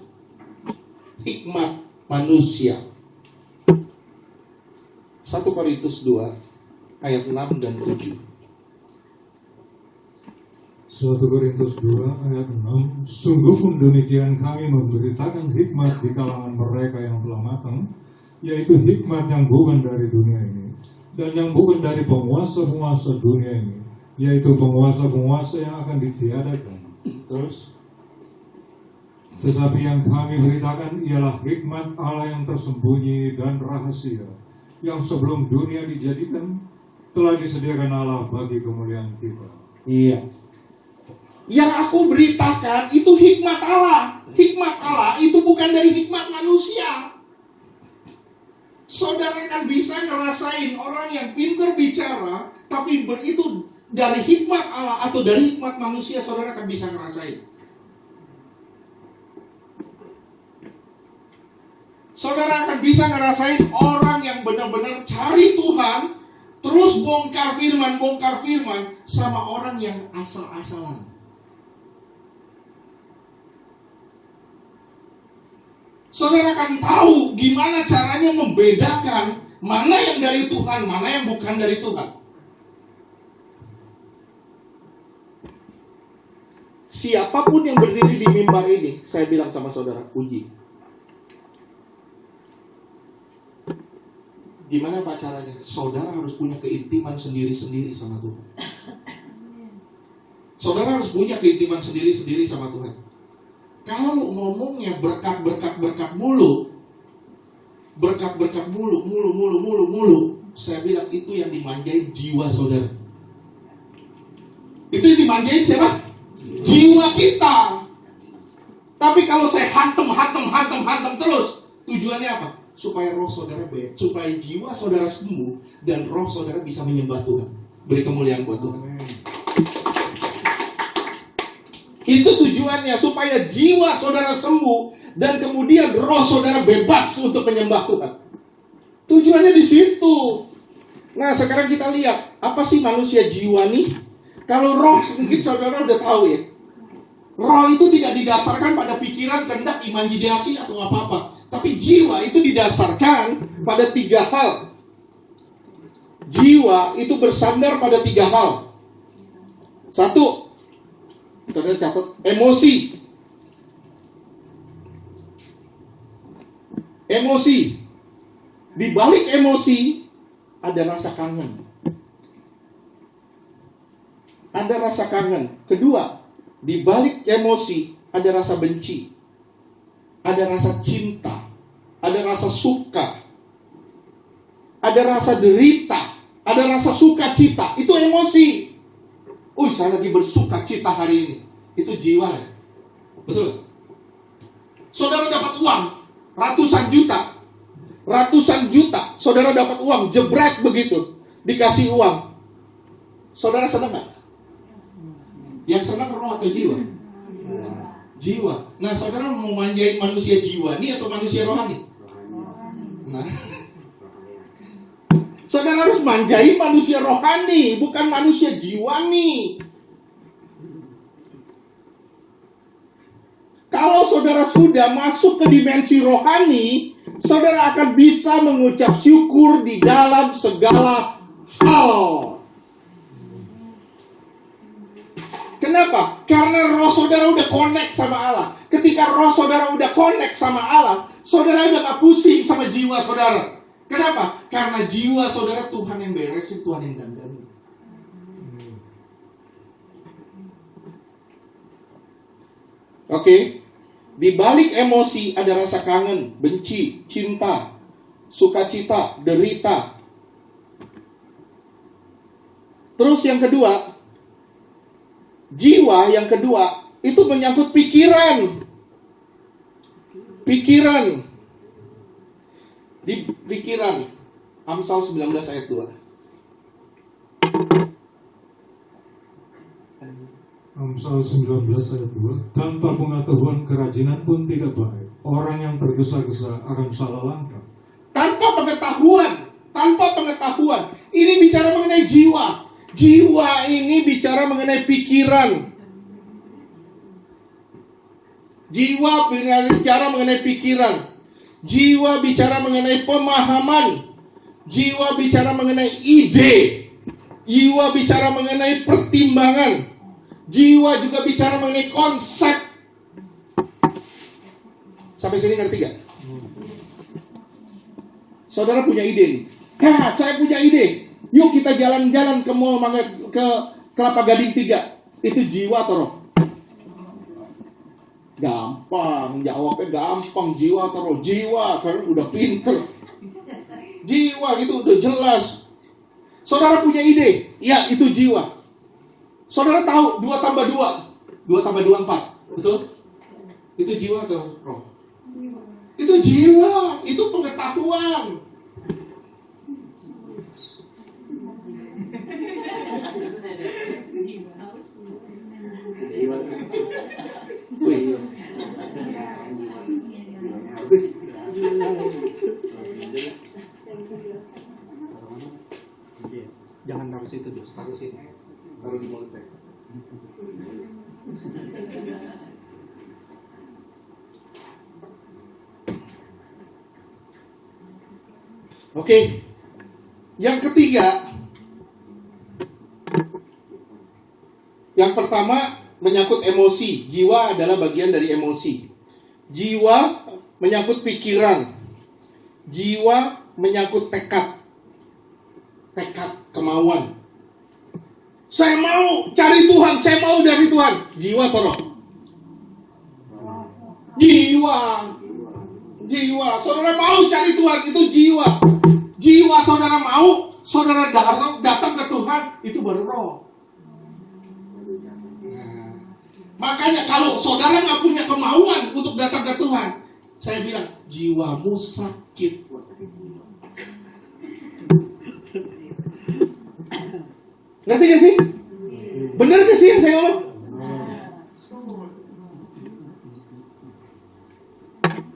hikmat manusia. 1 Korintus 2 ayat 6 dan 7. 1 Korintus 2 ayat 6. Sungguh pun demikian kami memberitakan hikmat di kalangan mereka yang telah matang, yaitu hikmat yang bukan dari dunia ini dan yang bukan dari penguasa-penguasa dunia ini, yaitu penguasa-penguasa yang akan ditiadakan. Terus Tetapi yang kami beritakan ialah hikmat Allah yang tersembunyi dan rahasia, yang sebelum dunia dijadikan telah disediakan Allah bagi kemuliaan kita. iya. Yang aku beritakan itu hikmat Allah. Hikmat Allah itu bukan dari hikmat manusia. Saudara kan bisa ngerasain orang yang pintar bicara, tapi itu dari hikmat Allah atau dari hikmat manusia, saudara kan bisa ngerasain. Saudara akan bisa ngerasain orang yang benar-benar cari Tuhan, terus bongkar firman, sama orang yang asal-asalan. Saudara akan tahu gimana caranya membedakan mana yang dari Tuhan, mana yang bukan dari Tuhan. Siapapun yang berdiri di mimbar ini, saya bilang sama saudara, uji. Gimana Pak caranya? Saudara harus punya keintiman sendiri-sendiri sama Tuhan. Saudara harus punya keintiman sendiri-sendiri sama Tuhan. Kalau ngomongnya berkat mulu, saya bilang itu yang dimanjain jiwa saudara. Itu yang dimanjain siapa? Jiwa kita. Tapi kalau saya hantam terus, tujuannya apa? Supaya roh saudara baik, supaya jiwa saudara sembuh dan roh saudara bisa menyembah Tuhan. Beri kemuliaan buat Tuhan. Itu tujuannya, supaya jiwa saudara sembuh dan kemudian roh saudara bebas untuk menyembah Tuhan. Tujuannya di situ. Nah, sekarang kita lihat apa sih manusia jiwa nih? Kalau roh mungkin saudara udah tahu ya. Roh itu tidak didasarkan pada pikiran, kehendak, imajinasi atau apa-apa. Tapi jiwa itu didasarkan pada 3 hal. Jiwa itu bersandar pada 3 hal. 1, saudara catat, emosi. Emosi. Di balik emosi ada rasa kangen. Ada rasa kangen. Kedua, di balik emosi ada rasa benci. Ada rasa cinta. Ada rasa suka. Ada rasa derita. Ada rasa sukacita. Itu emosi. Saya lagi bersuka cita hari ini. Itu jiwa ya? Betul? Saudara dapat uang ratusan juta. Saudara dapat uang jebret begitu, dikasih uang. Saudara senang gak? Yang senang roh atau jiwa? Jiwa. Nah, saudara mau manjain manusia jiwa nih atau manusia rohani? Nah, saudara harus manjain manusia rohani, bukan manusia jiwa nih. Kalau saudara sudah masuk ke dimensi rohani, saudara akan bisa mengucap syukur di dalam segala hal. Kenapa? Karena roh saudara udah connect sama Allah. Ketika roh saudara udah connect sama Allah, saudara udah gak pusing sama jiwa saudara. Kenapa? Karena jiwa saudara Tuhan yang beresin, Tuhan yang dandanin. Oke. Di balik emosi ada rasa kangen, benci, cinta, sukacita, derita. Terus yang kedua, jiwa yang kedua itu menyangkut pikiran. Pikiran. Di pikiran. Amsal 19 ayat 2. Amsal 19 ayat 2. Tanpa pengetahuan kerajinan pun tidak baik. Orang yang tergesa-gesa akan salah langkah. Tanpa pengetahuan. Ini bicara mengenai jiwa. Jiwa ini bicara mengenai pikiran. Jiwa bicara mengenai pikiran. Jiwa bicara mengenai pemahaman. Jiwa bicara mengenai ide. Jiwa bicara mengenai pertimbangan. Jiwa juga bicara mengenai konsep. Sampai sini ngerti gak? Saudara punya ide nih. Saya punya ide. Yuk kita jalan-jalan ke mall ke Kelapa Gading 3. Itu jiwa atau roh? Gampang, jawabnya gampang. Jiwa atau roh? Jiwa, karena udah pinter. Jiwa gitu udah jelas. Saudara punya ide, ya itu jiwa. Saudara tahu 2 tambah 2 tambah 2 4, betul? Itu jiwa atau roh? Itu jiwa, itu pengetahuan. Wih. Jangan taruh situ, Dos. Taruh sini. Taruh di mulut saya. Oke. Yang ketiga, yang pertama menyangkut emosi. Jiwa adalah bagian dari emosi. Jiwa menyangkut pikiran. Jiwa menyangkut tekad. Tekad, kemauan. Saya mau cari Tuhan, saya mau dari Tuhan. Jiwa atau roh? Jiwa. Jiwa. Saudara mau cari Tuhan, itu jiwa. Jiwa saudara mau, saudara datang ke Tuhan, itu baru roh. Nah, makanya kalau saudara nggak punya kemauan untuk datang ke Tuhan, saya bilang jiwamu sakit. Ngerti gak sih? Bener gak sih yang saya ngomong?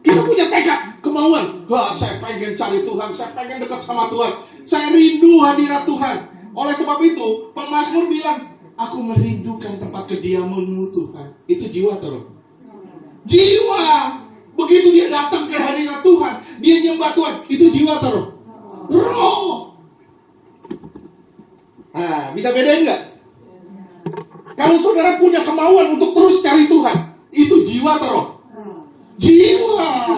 Kita punya tekad, kemauan. Wah, saya pengen cari Tuhan, saya pengen dekat sama Tuhan, saya rindu hadirat Tuhan. Oleh sebab itu, pemazmur bilang, aku merindukan tempat kediaman-Mu Tuhan. Itu jiwa atau roh? Jiwa. Begitu dia datang ke hadirat Tuhan, dia nyembah Tuhan, itu jiwa atau roh? Roh. Nah, bisa bedain nggak? Kalau saudara punya kemauan untuk terus cari Tuhan, itu jiwa atau roh? Jiwa.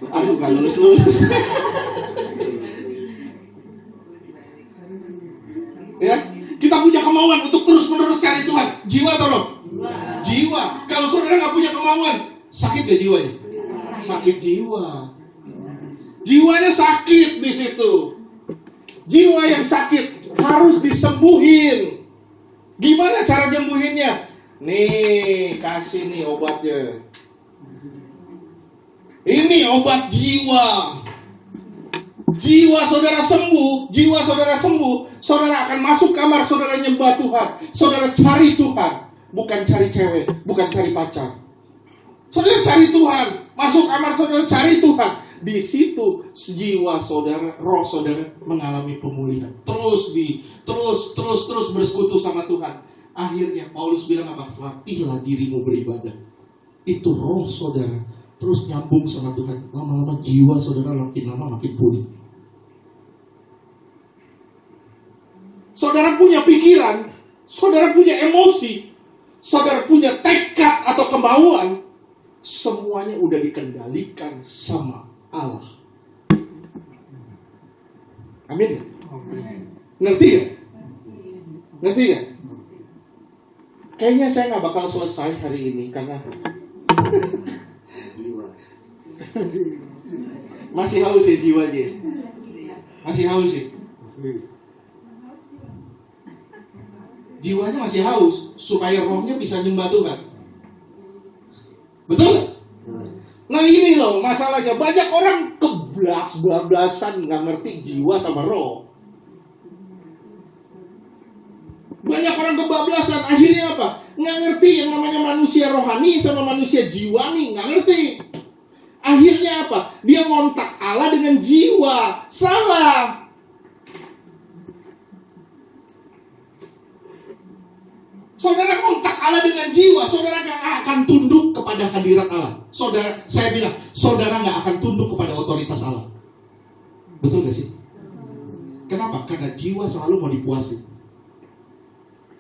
Aduh, nggak lulus. Ya, kita punya kemauan untuk terus-menerus cari Tuhan. Jiwa atau roh? Jiwa. Kalau saudara nggak punya kemauan, sakit gak jiwanya? Sakit jiwa. Jiwanya sakit di situ. Jiwa yang sakit harus disembuhin. Gimana cara nyembuhinnya? Nih, kasih nih obatnya. Ini obat jiwa. Jiwa saudara sembuh, saudara akan masuk kamar, saudara nyembah Tuhan, saudara cari Tuhan, bukan cari cewek, bukan cari pacar. Saudara cari Tuhan, masuk kamar saudara cari Tuhan. Di situ jiwa saudara, roh saudara mengalami pemulihan. Terus bersekutu sama Tuhan. Akhirnya Paulus bilang apa? Latihlah dirimu beribadah. Itu roh saudara terus nyambung sama Tuhan. Lama-lama jiwa saudara makin lama makin pulih. Saudara punya pikiran, saudara punya emosi, saudara punya tekad atau kemauan, semuanya udah dikendalikan sama Allah. Amin ya? Ngerti ya? Ngerti ya? Kayaknya saya gak bakal selesai hari ini karena masih haus ya jiwanya. Masih haus ya? Jiwanya masih haus supaya rohnya bisa nyembah Tuhan. Betul gak? Nah ini loh masalahnya, banyak orang kebablasan gak ngerti jiwa sama roh. Banyak orang kebablasan, akhirnya apa? Nggak ngerti yang namanya manusia rohani sama manusia jiwani, nggak ngerti. Akhirnya apa? Dia ngontak Allah dengan jiwa. Salah. Saudara kontak Allah dengan jiwa, saudara nggak akan tunduk kepada hadirat Allah. Saudara, saya bilang, saudara nggak akan tunduk kepada otoritas Allah. Betul gak sih? Kenapa? Karena jiwa selalu mau dipuasi.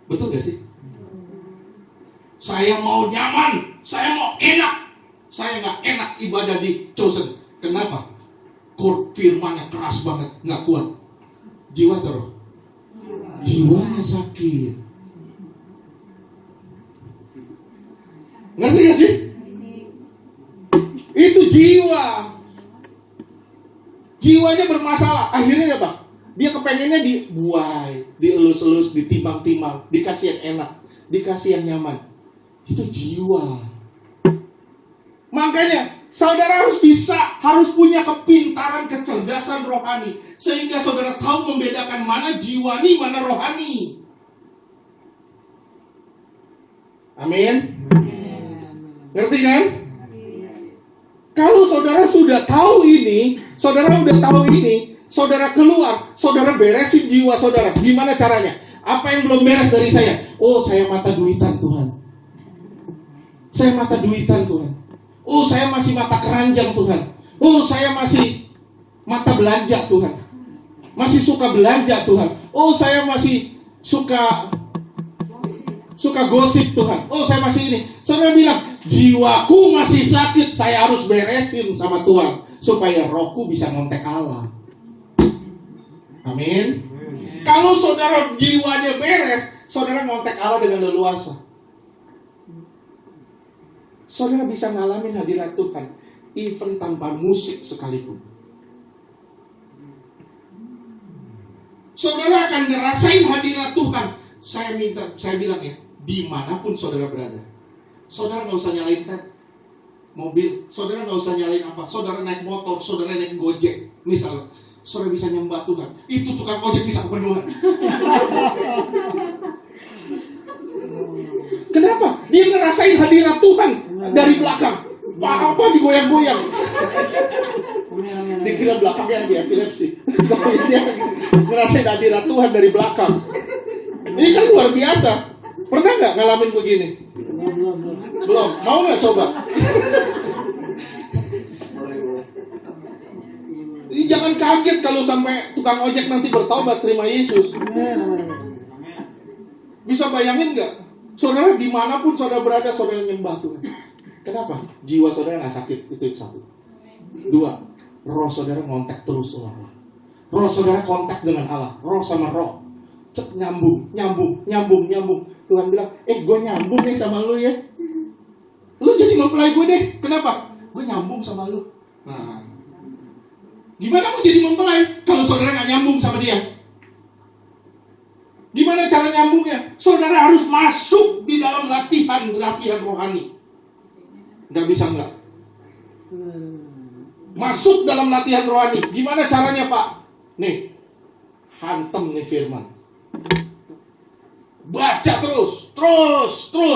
Betul gak sih? Saya mau nyaman, saya mau enak. Saya nggak enak ibadah di Chosen. Kenapa? firmannya keras banget, nggak kuat. Jiwa atau roh? Jiwanya sakit. Ngerti gak sih? Itu jiwa. Jiwanya bermasalah. Akhirnya apa? Dia kepengennya dibuai, dielus-elus, ditimbang-timbang, dikasih yang enak, dikasih yang nyaman. Itu jiwa. Makanya saudara harus punya kepintaran, kecerdasan rohani, sehingga saudara tahu membedakan mana jiwani, mana rohani. Amin. Ngerti kan? Kalau saudara sudah tahu ini, saudara keluar, saudara beresin jiwa saudara. Gimana caranya? Apa yang belum beres dari saya? Oh, saya mata duitan Tuhan. Saya mata duitan Tuhan. Oh, saya masih mata keranjang Tuhan. Oh, saya masih mata belanja Tuhan. Masih suka belanja Tuhan. Oh, saya masih suka gosip Tuhan. Oh, saya masih ini. Saudara bilang, jiwaku masih sakit. Saya harus beresin sama Tuhan supaya rohku bisa ngontek Allah. Amin. Kalau saudara jiwanya beres, saudara ngontek Allah dengan leluasa. Saudara bisa ngalamin hadirat Tuhan, even tanpa musik sekalipun. Saudara akan ngerasain hadirat Tuhan. Saya bilang ya, dimanapun saudara berada. Saudara nggak usah nyalain mobil, saudara nggak usah nyalain apa. Saudara naik motor, saudara naik Gojek, misalnya, saudara bisa nyembah Tuhan. Itu tukang ojek bisa kepenuhan. Kenapa? Dia ngerasain hadirat Tuhan dari belakang. Apa digoyang-goyang. Dikira belakangnya dia epilepsi. Tapi dia ngerasain hadirat Tuhan dari belakang. Ini kan luar biasa. Pernah nggak ngalamin begini? Belum. Mau nggak coba? Ini jangan kaget kalau sampai tukang ojek nanti bertaubat terima Yesus. Bisa bayangin nggak? Saudara dimanapun saudara berada, saudara nyembah Tuhan. Kenapa? Jiwa saudara nggak sakit, itu yang satu. Dua, roh saudara ngontak terus sama Allah. Roh saudara kontak dengan Allah. Roh sama roh nyambung. Tuhan bilang, gue nyambung nih sama lu ya. Lu jadi mempelai gue deh. Kenapa? Gue nyambung sama lu. Nah, gimana mau jadi mempelai kalau saudara nggak nyambung sama dia? Gimana cara nyambungnya? Saudara harus masuk di dalam latihan rohani. Nggak bisa nggak? Masuk dalam latihan rohani. Gimana caranya, Pak? Nih, hantem nih firman. Baca terus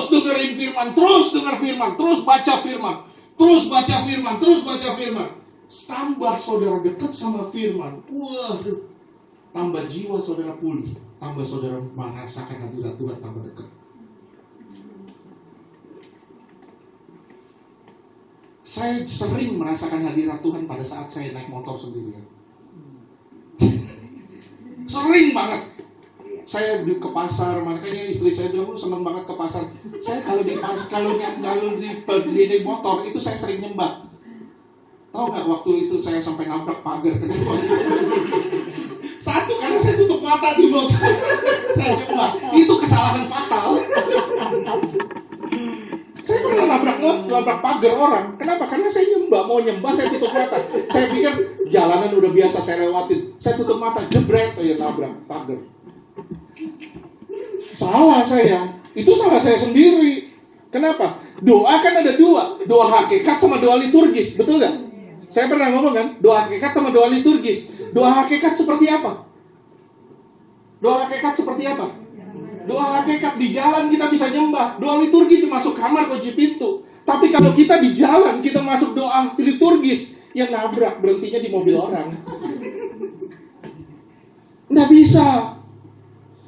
dengerin firman, terus denger firman, terus baca firman, terus baca firman. Tambah saudara dekat sama firman, waduh, tambah jiwa saudara pulih, tambah saudara merasakan hadirat Tuhan tambah dekat. Saya sering merasakan hadirat Tuhan pada saat saya naik motor sendirian. Sering banget. Saya ke pasar, makanya istri saya bilang, lu seneng banget ke pasar. Saya kalau di motor itu saya sering nyembah. Tahu nggak waktu itu saya sampai nabrak pagar, kenapa? Satu, karena saya tutup mata di motor. Saya nyembah. Itu kesalahan fatal. Saya pernah nabrak pagar orang. Kenapa? Karena saya mau nyembah, saya tutup mata. Saya pikir jalanan udah biasa saya lewatin. Saya tutup mata, jebret, ya nabrak pagar. Salah saya. Itu salah saya sendiri. Kenapa? Doa kan ada dua. Doa hakikat sama doa liturgis. Betul gak? Saya pernah ngomong kan? Doa hakikat sama doa liturgis. Doa hakikat seperti apa? Doa hakikat seperti apa? Doa hakikat di jalan kita bisa nyembah. Doa liturgis masuk kamar kunci pintu. Tapi kalau kita di jalan, kita masuk doa liturgis, yang nabrak, berhentinya di mobil orang. Nggak bisa.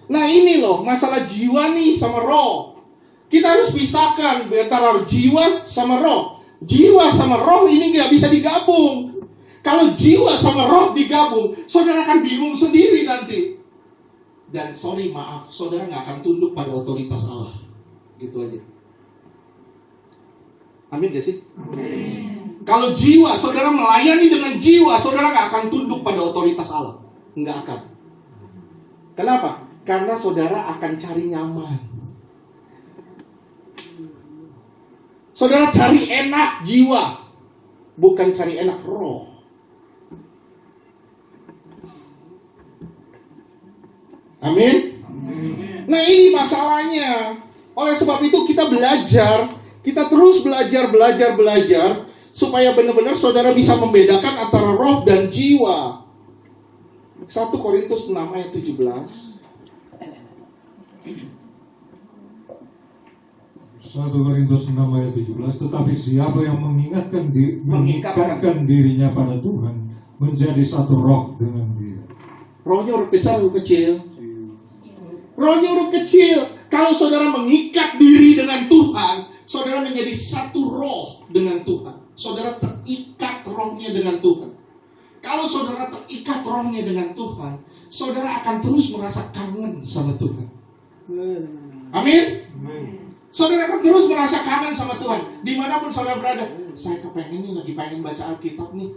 Nah ini loh, masalah jiwa nih sama roh. Kita harus pisahkan antara jiwa sama roh. Jiwa sama roh ini nggak bisa digabung. Kalau jiwa sama roh digabung, saudara akan bingung sendiri nanti. Dan maaf, saudara nggak akan tunduk pada otoritas Allah. Gitu aja. Amin gak sih? Amin. Kalau jiwa saudara melayani dengan jiwa, saudara gak akan tunduk pada otoritas Allah. Nggak akan. Kenapa? Karena saudara akan cari nyaman. Saudara cari enak jiwa, bukan cari enak roh. Amin. Nah, ini masalahnya. Oleh sebab itu kita belajar, kita terus belajar supaya benar-benar saudara bisa membedakan antara roh dan jiwa. 1 Korintus 6 ayat 17. 1 Korintus 6 ayat 17. Tetapi siapa yang mengikatkan dirinya pada Tuhan menjadi satu roh dengan Dia. Rohnya huruf besar, huruf kecil. Rohnya huruf kecil. Kalau saudara mengikat diri dengan Tuhan, saudara menjadi satu roh dengan Tuhan. Saudara terikat rohnya dengan Tuhan. Kalau saudara terikat rohnya dengan Tuhan, saudara akan terus merasa kangen sama Tuhan. Amin. Saudara akan terus merasa kangen sama Tuhan. Dimanapun saudara berada, saya kepengen nih, lagi pengen baca Alkitab nih.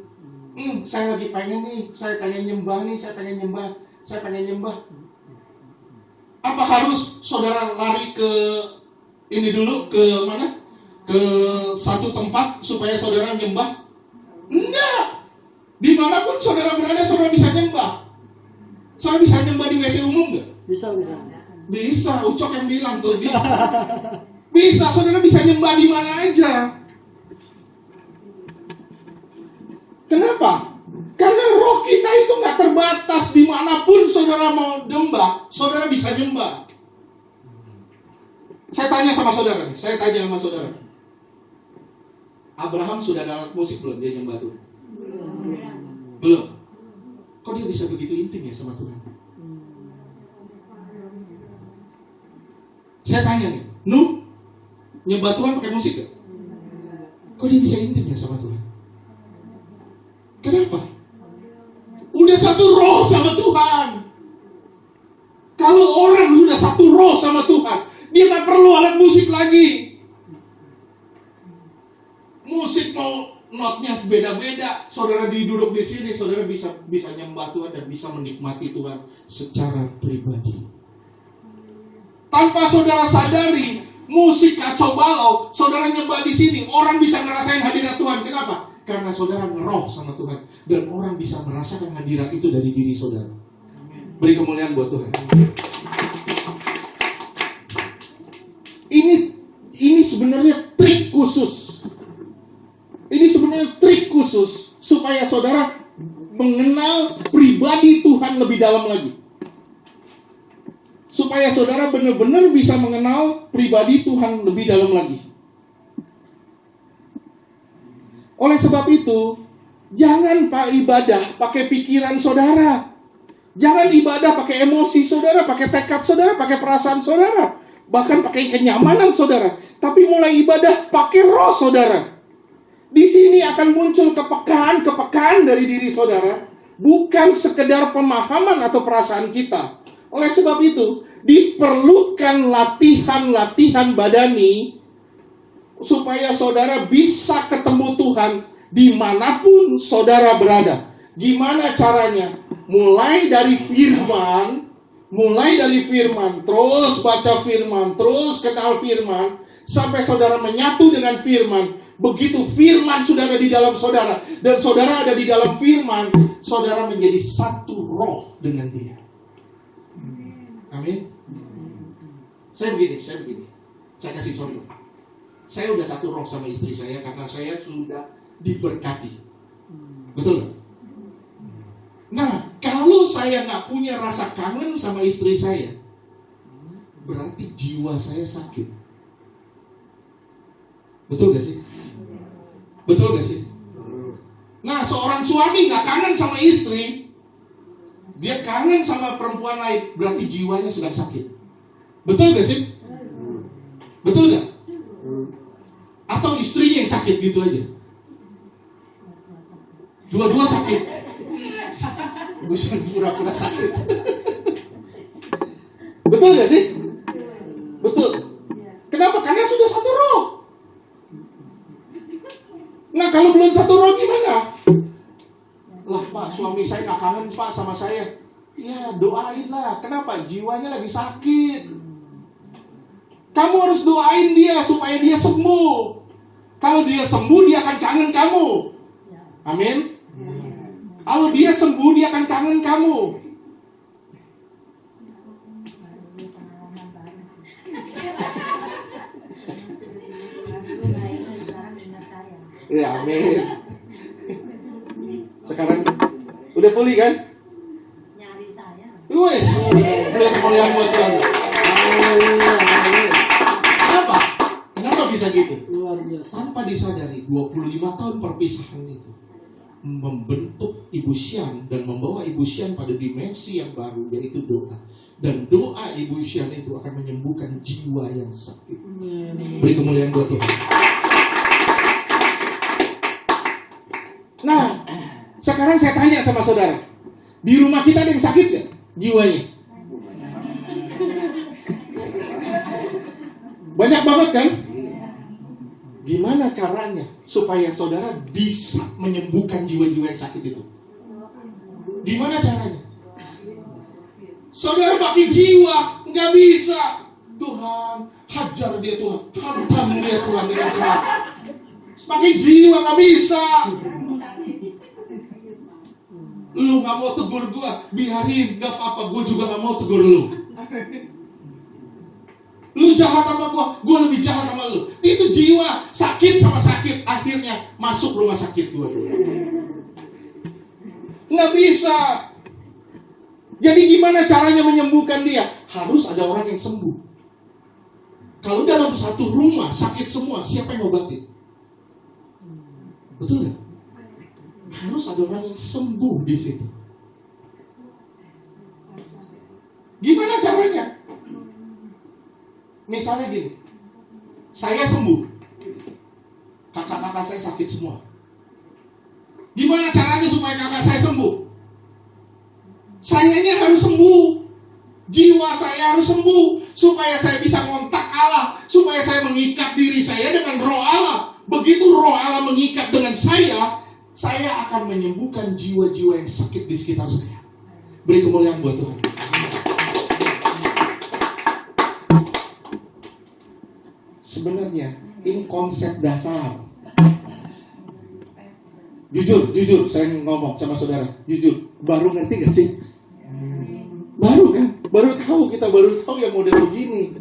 Saya lagi pengen nih, saya pengen nyembah nih, saya pengen nyembah. Apa harus saudara lari ke ini dulu, ke mana? Ke satu tempat supaya saudara nyembah? Enggak. Dimanapun saudara berada, saudara bisa nyembah. Saudara bisa nyembah di WC umum nggak? Bisa. Ucok yang bilang tuh bisa. Bisa, saudara bisa nyembah di mana aja. Kenapa? Karena roh kita itu nggak terbatas. Dimanapun saudara mau nyembah, saudara bisa nyembah. Saya tanya sama saudara. Abraham sudah ada alat musik belum dia nyembah Tuhan? Belum. Kok dia bisa begitu intim ya sama Tuhan? Saya tanya nih, Nuh, nyembah Tuhan pakai musik gak? Kok dia bisa intim ya sama Tuhan? Kenapa? Udah satu roh sama Tuhan. Kalau orang sudah satu roh sama Tuhan, dia gak perlu alat musik lagi. Musik mau notnya beda-beda, saudara duduk di sini, saudara bisa nyembah Tuhan dan bisa menikmati Tuhan secara pribadi. Tanpa saudara sadari, musik kacau balau, saudara nyembah di sini, orang bisa ngerasain hadirat Tuhan. Kenapa? Karena saudara ngeroh sama Tuhan dan orang bisa merasakan hadirat itu dari diri saudara. Beri kemuliaan buat Tuhan. Ini sebenarnya trik khusus. Ini sebenarnya trik khusus supaya saudara mengenal pribadi Tuhan lebih dalam lagi. Supaya saudara benar-benar bisa mengenal pribadi Tuhan lebih dalam lagi. Oleh sebab itu, jangan ibadah pakai pikiran saudara. Jangan ibadah pakai emosi saudara, pakai tekad saudara, pakai perasaan saudara, bahkan pakai kenyamanan saudara. Tapi mulai ibadah pakai roh saudara. Di sini akan muncul kepekaan dari diri saudara, bukan sekedar pemahaman atau perasaan kita. Oleh sebab itu, diperlukan latihan badani supaya saudara bisa ketemu Tuhan dimanapun saudara berada. Gimana caranya? Mulai dari firman, terus baca firman, terus kenal firman, sampai saudara menyatu dengan firman. Begitu firman saudara di dalam saudara dan saudara ada di dalam firman, saudara menjadi satu roh dengan Dia. Amin. Saya begini. Saya kasih contoh. Saya udah satu roh sama istri saya karena saya sudah diberkati. Betul gak? Nah, kalau saya gak punya rasa kangen sama istri saya, berarti jiwa saya sakit. Betul gak sih? Nah, seorang suami gak kangen sama istri, dia kangen sama perempuan lain, berarti jiwanya sedang sakit. Betul gak sih? Betul gak? Atau istrinya yang sakit gitu aja? Dua-dua sakit. Bukan pura-pura sakit. Betul gak sih? Betul. Kenapa? Karena sudah satu roh. Nah kalau belum satu roh gimana? Lah Pak, suami saya gak kangen Pak sama saya. Ya doain lah. Kenapa? Jiwanya lagi sakit. Kamu harus doain dia supaya dia sembuh. Kalau dia sembuh, dia akan kangen kamu. Amin. Kalau dia sembuh, dia akan kangen kamu. Ya, amin. Sekarang udah pulih kan? Nyari saya. Wih, lihat kemuliaan buat Tuhan. Kenapa? Kenapa bisa gitu? Luar biasa. Tanpa disadari 25 tahun perpisahan itu membentuk Ibu Sian dan membawa Ibu Sian pada dimensi yang baru, yaitu doa. Dan doa Ibu Sian itu akan menyembuhkan jiwa yang sakit. Beri kemuliaan buat Tuhan. Nah, sekarang saya tanya sama saudara, di rumah kita ada yang sakit gak jiwanya? Banyak banget kan? Gimana caranya supaya saudara bisa menyembuhkan jiwa-jiwa yang sakit itu? Gimana caranya? Saudara pakai jiwa, nggak bisa. Tuhan, hajar dia Tuhan, hantam dia Tuhan dengan keras. Pakai jiwa nggak bisa. Lu nggak mau tegur gua, biarin, nggak apa-apa. Gua juga nggak mau tegur lu. Lu jahat sama gua lebih jahat sama lu. Itu jiwa sakit sama sakit, akhirnya masuk rumah sakit gua. Nggak bisa. Jadi gimana caranya menyembuhkan dia? Harus ada orang yang sembuh. Kalau dalam satu rumah sakit semua, siapa yang ngobatin? Betul nggak? Harus ada orang yang sembuh di situ. Gimana caranya? Misalnya gini, saya sembuh, kakak-kakak saya sakit semua. Gimana caranya supaya kakak saya sembuh? Sayanya harus sembuh, jiwa saya harus sembuh, supaya saya bisa ngontak Allah, supaya saya mengikat diri saya dengan roh Allah. Begitu roh Allah mengikat dengan saya akan menyembuhkan jiwa-jiwa yang sakit di sekitar saya. Beri kemuliaan buat Tuhan. Sebenarnya ini konsep dasar. Jujur saya ngomong sama saudara, jujur, baru ngerti gak sih? Baru kan? Baru tahu yang model begini.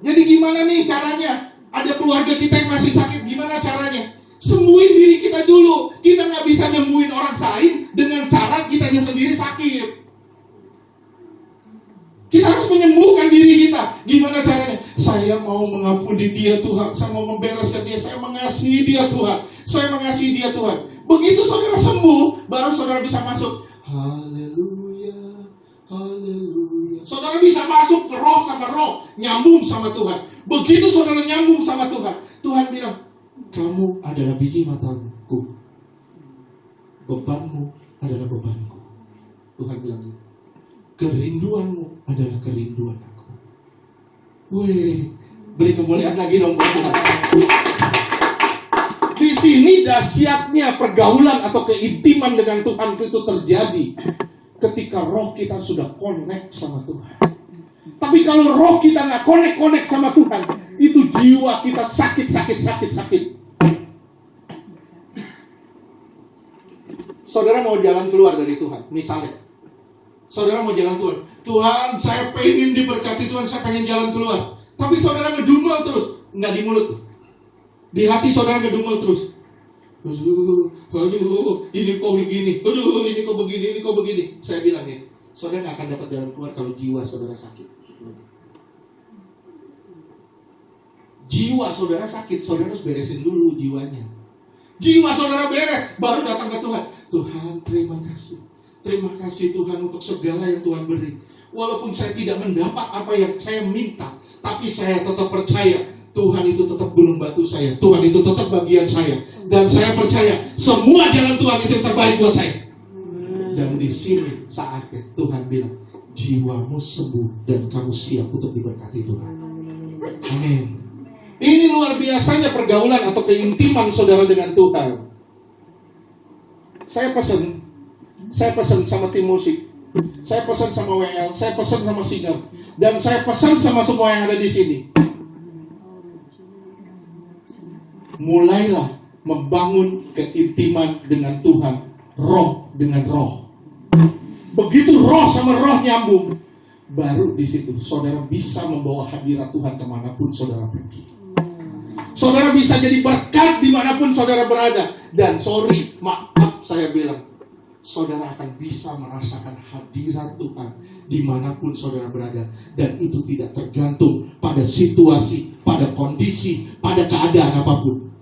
Jadi gimana nih caranya? Ada keluarga kita yang masih sakit, gimana caranya? Sembuhin diri kita dulu. Kita gak bisa nyembuhin orang lain dengan cara kitanya sendiri sakit. Kita harus menyembuhkan diri kita. Gimana caranya? Saya mau mengampuni dia Tuhan. Saya mau membereskan dia. Saya mengasihi dia Tuhan. Saya mengasihi dia Tuhan. Begitu saudara sembuh, baru saudara bisa masuk. Haleluya, haleluya. Saudara bisa masuk ke roh sama roh, nyambung sama Tuhan. Begitu saudara nyambung sama Tuhan, Tuhan bilang, kamu adalah biji mataku, bebanmu adalah bebanku. Tuhan bilang gitu. Kerinduanmu adalah kerinduan aku. Wih, beri kemuliaan lagi dong buat Tuhan. Di sini dahsyatnya pergaulan atau keintiman dengan Tuhan itu terjadi ketika roh kita sudah connect sama Tuhan. Tapi kalau roh kita nggak connect sama Tuhan, itu jiwa kita sakit. Saudara mau jalan keluar dari Tuhan, misalnya. Saudara mau jalan keluar. Tuhan, saya pengen diberkati Tuhan, saya pengen jalan keluar. Tapi saudara ngedumel terus, nggak di mulut. Di hati saudara ngedumel terus. Aduh, ini kok begini. Aduh, ini kok begini. Saya bilang ya, saudara nggak akan dapat jalan keluar kalau jiwa saudara sakit. Jiwa saudara sakit, saudara harus beresin dulu jiwanya. Jiwa saudara beres, baru datang ke Tuhan. Tuhan, terima kasih. Terima kasih Tuhan untuk segala yang Tuhan beri. Walaupun saya tidak mendapat apa yang saya minta, tapi saya tetap percaya Tuhan itu tetap gunung batu saya. Tuhan itu tetap bagian saya. Dan saya percaya semua jalan Tuhan itu yang terbaik buat saya. Dan di sini saatnya Tuhan bilang, jiwamu sembuh dan kamu siap untuk diberkati Tuhan. Amin. Ini luar biasanya pergaulan atau keintiman saudara dengan Tuhan. Saya pesan sama tim musik, saya pesan sama WL, saya pesan sama singer, dan saya pesan sama semua yang ada di sini. Mulailah membangun keintiman dengan Tuhan, roh dengan roh. Begitu roh sama roh nyambung, baru di situ saudara bisa membawa hadirat Tuhan kemanapun saudara pergi. Saudara bisa jadi berkat dimanapun saudara berada. Dan maaf saya bilang, saudara akan bisa merasakan hadirat Tuhan dimanapun saudara berada. Dan itu tidak tergantung pada situasi, pada kondisi, pada keadaan apapun.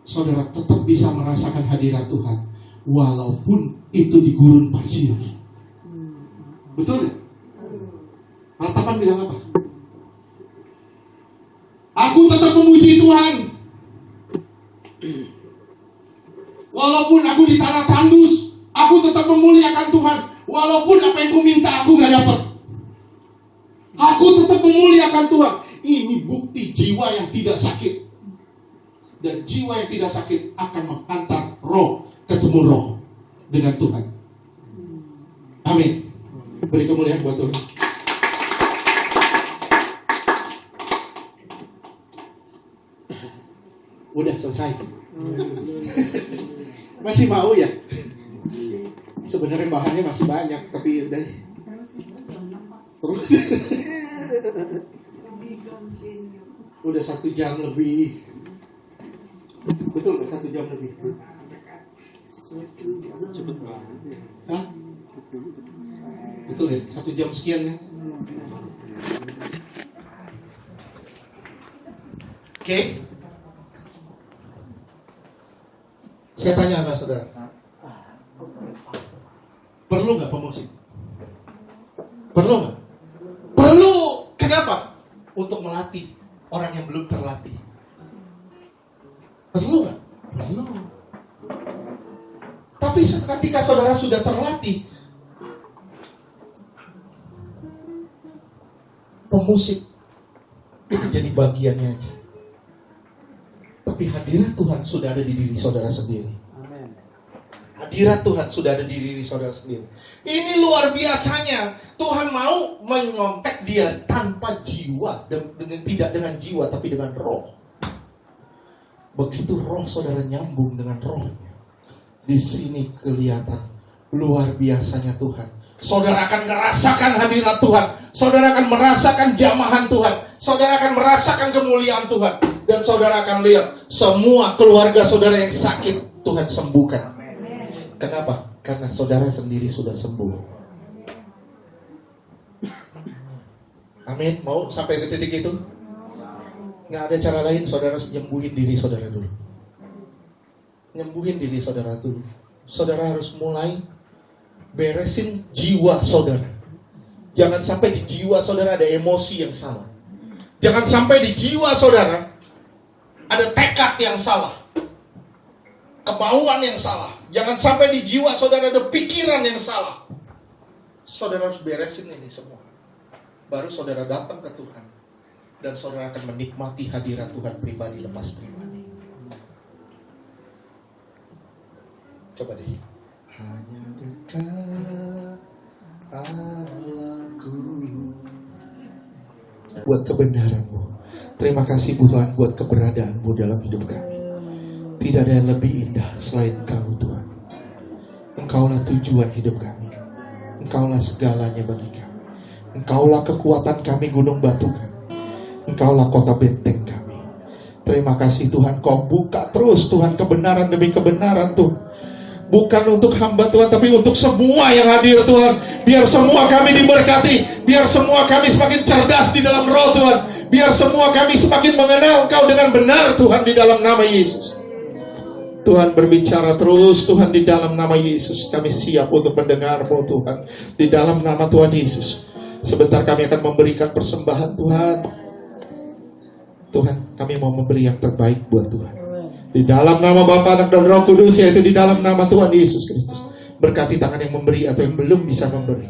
Saudara tetap bisa merasakan hadirat Tuhan walaupun itu di gurun pasir. Betul ya? Ratapan bilang apa? Aku tetap memuji Tuhan walaupun aku di tanah tandus. Aku tetap memuliakan Tuhan walaupun apa yang ku minta aku gak dapat. Aku tetap memuliakan Tuhan. Ini bukti jiwa yang tidak sakit. Dan jiwa yang tidak sakit akan menghantar roh ketemu roh dengan Tuhan. Amin. Beri kemuliaan buat Tuhan. Udah selesai. Masih mau ya? Sebenarnya bahannya masih banyak, tapi udah. Terus. Udah 1 jam lebih. Betul, 1 jam lebih. Cepet banget ya. Hah? Betul ya, 1 jam sekian ya. Oke. Saya tanya sama saudara, perlu nggak pemusik? Perlu nggak? Perlu. Kenapa? Untuk melatih orang yang belum terlatih. Perlu nggak? Perlu. Tapi ketika saudara sudah terlatih, pemusik itu jadi bagiannya aja. Tapi hadirat Tuhan sudah ada di diri saudara sendiri. Hadirat Tuhan sudah ada di diri saudara sendiri. Ini luar biasanya. Tuhan mau menyontek dia tanpa jiwa, tidak dengan jiwa tapi dengan roh. Begitu roh saudara nyambung dengan rohnya, di sini kelihatan luar biasanya Tuhan. Saudara akan merasakan hadirat Tuhan. Saudara akan merasakan jamahan Tuhan. Saudara akan merasakan kemuliaan Tuhan. Dan saudara akan lihat semua keluarga saudara yang sakit Tuhan sembuhkan. Kenapa? Karena saudara sendiri sudah sembuh. Amin. Mau sampai ke titik itu? Nggak ada cara lain. Saudara nyembuhin diri saudara dulu. Nyembuhin diri saudara dulu. Saudara harus mulai beresin jiwa saudara. Jangan sampai di jiwa saudara ada emosi yang salah. Jangan sampai di jiwa saudara ada tekad yang salah, kemauan yang salah. Jangan sampai di jiwa saudara ada pikiran yang salah. Saudara harus beresin ini semua. Baru saudara datang ke Tuhan. Dan saudara akan menikmati hadirat Tuhan pribadi lepas pribadi. Coba deh. Hanya dekat Allahku. Buat kebenaran-Mu. Terima kasih Tuhan buat keberadaanmu dalam hidup kami. Tidak ada yang lebih indah selain Engkau Tuhan. Engkaulah tujuan hidup kami. Engkaulah segalanya bagi kami. Engkaulah kekuatan kami, gunung batu kami. Engkaulah kota benteng kami. Terima kasih Tuhan, Kau buka terus Tuhan kebenaran demi kebenaran Tuhan. Bukan untuk hamba Tuhan, tapi untuk semua yang hadir Tuhan. Biar semua kami diberkati. Biar semua kami semakin cerdas di dalam roh Tuhan. Biar semua kami semakin mengenal Engkau dengan benar Tuhan di dalam nama Yesus. Tuhan berbicara terus Tuhan di dalam nama Yesus. Kami siap untuk mendengar-Mu Tuhan. Di dalam nama Tuhan Yesus. Sebentar kami akan memberikan persembahan Tuhan. Tuhan, kami mau memberi yang terbaik buat Tuhan. Di dalam nama Bapa, Anak dan Roh Kudus, yaitu di dalam nama Tuhan Yesus Kristus. Berkati tangan yang memberi atau yang belum bisa memberi.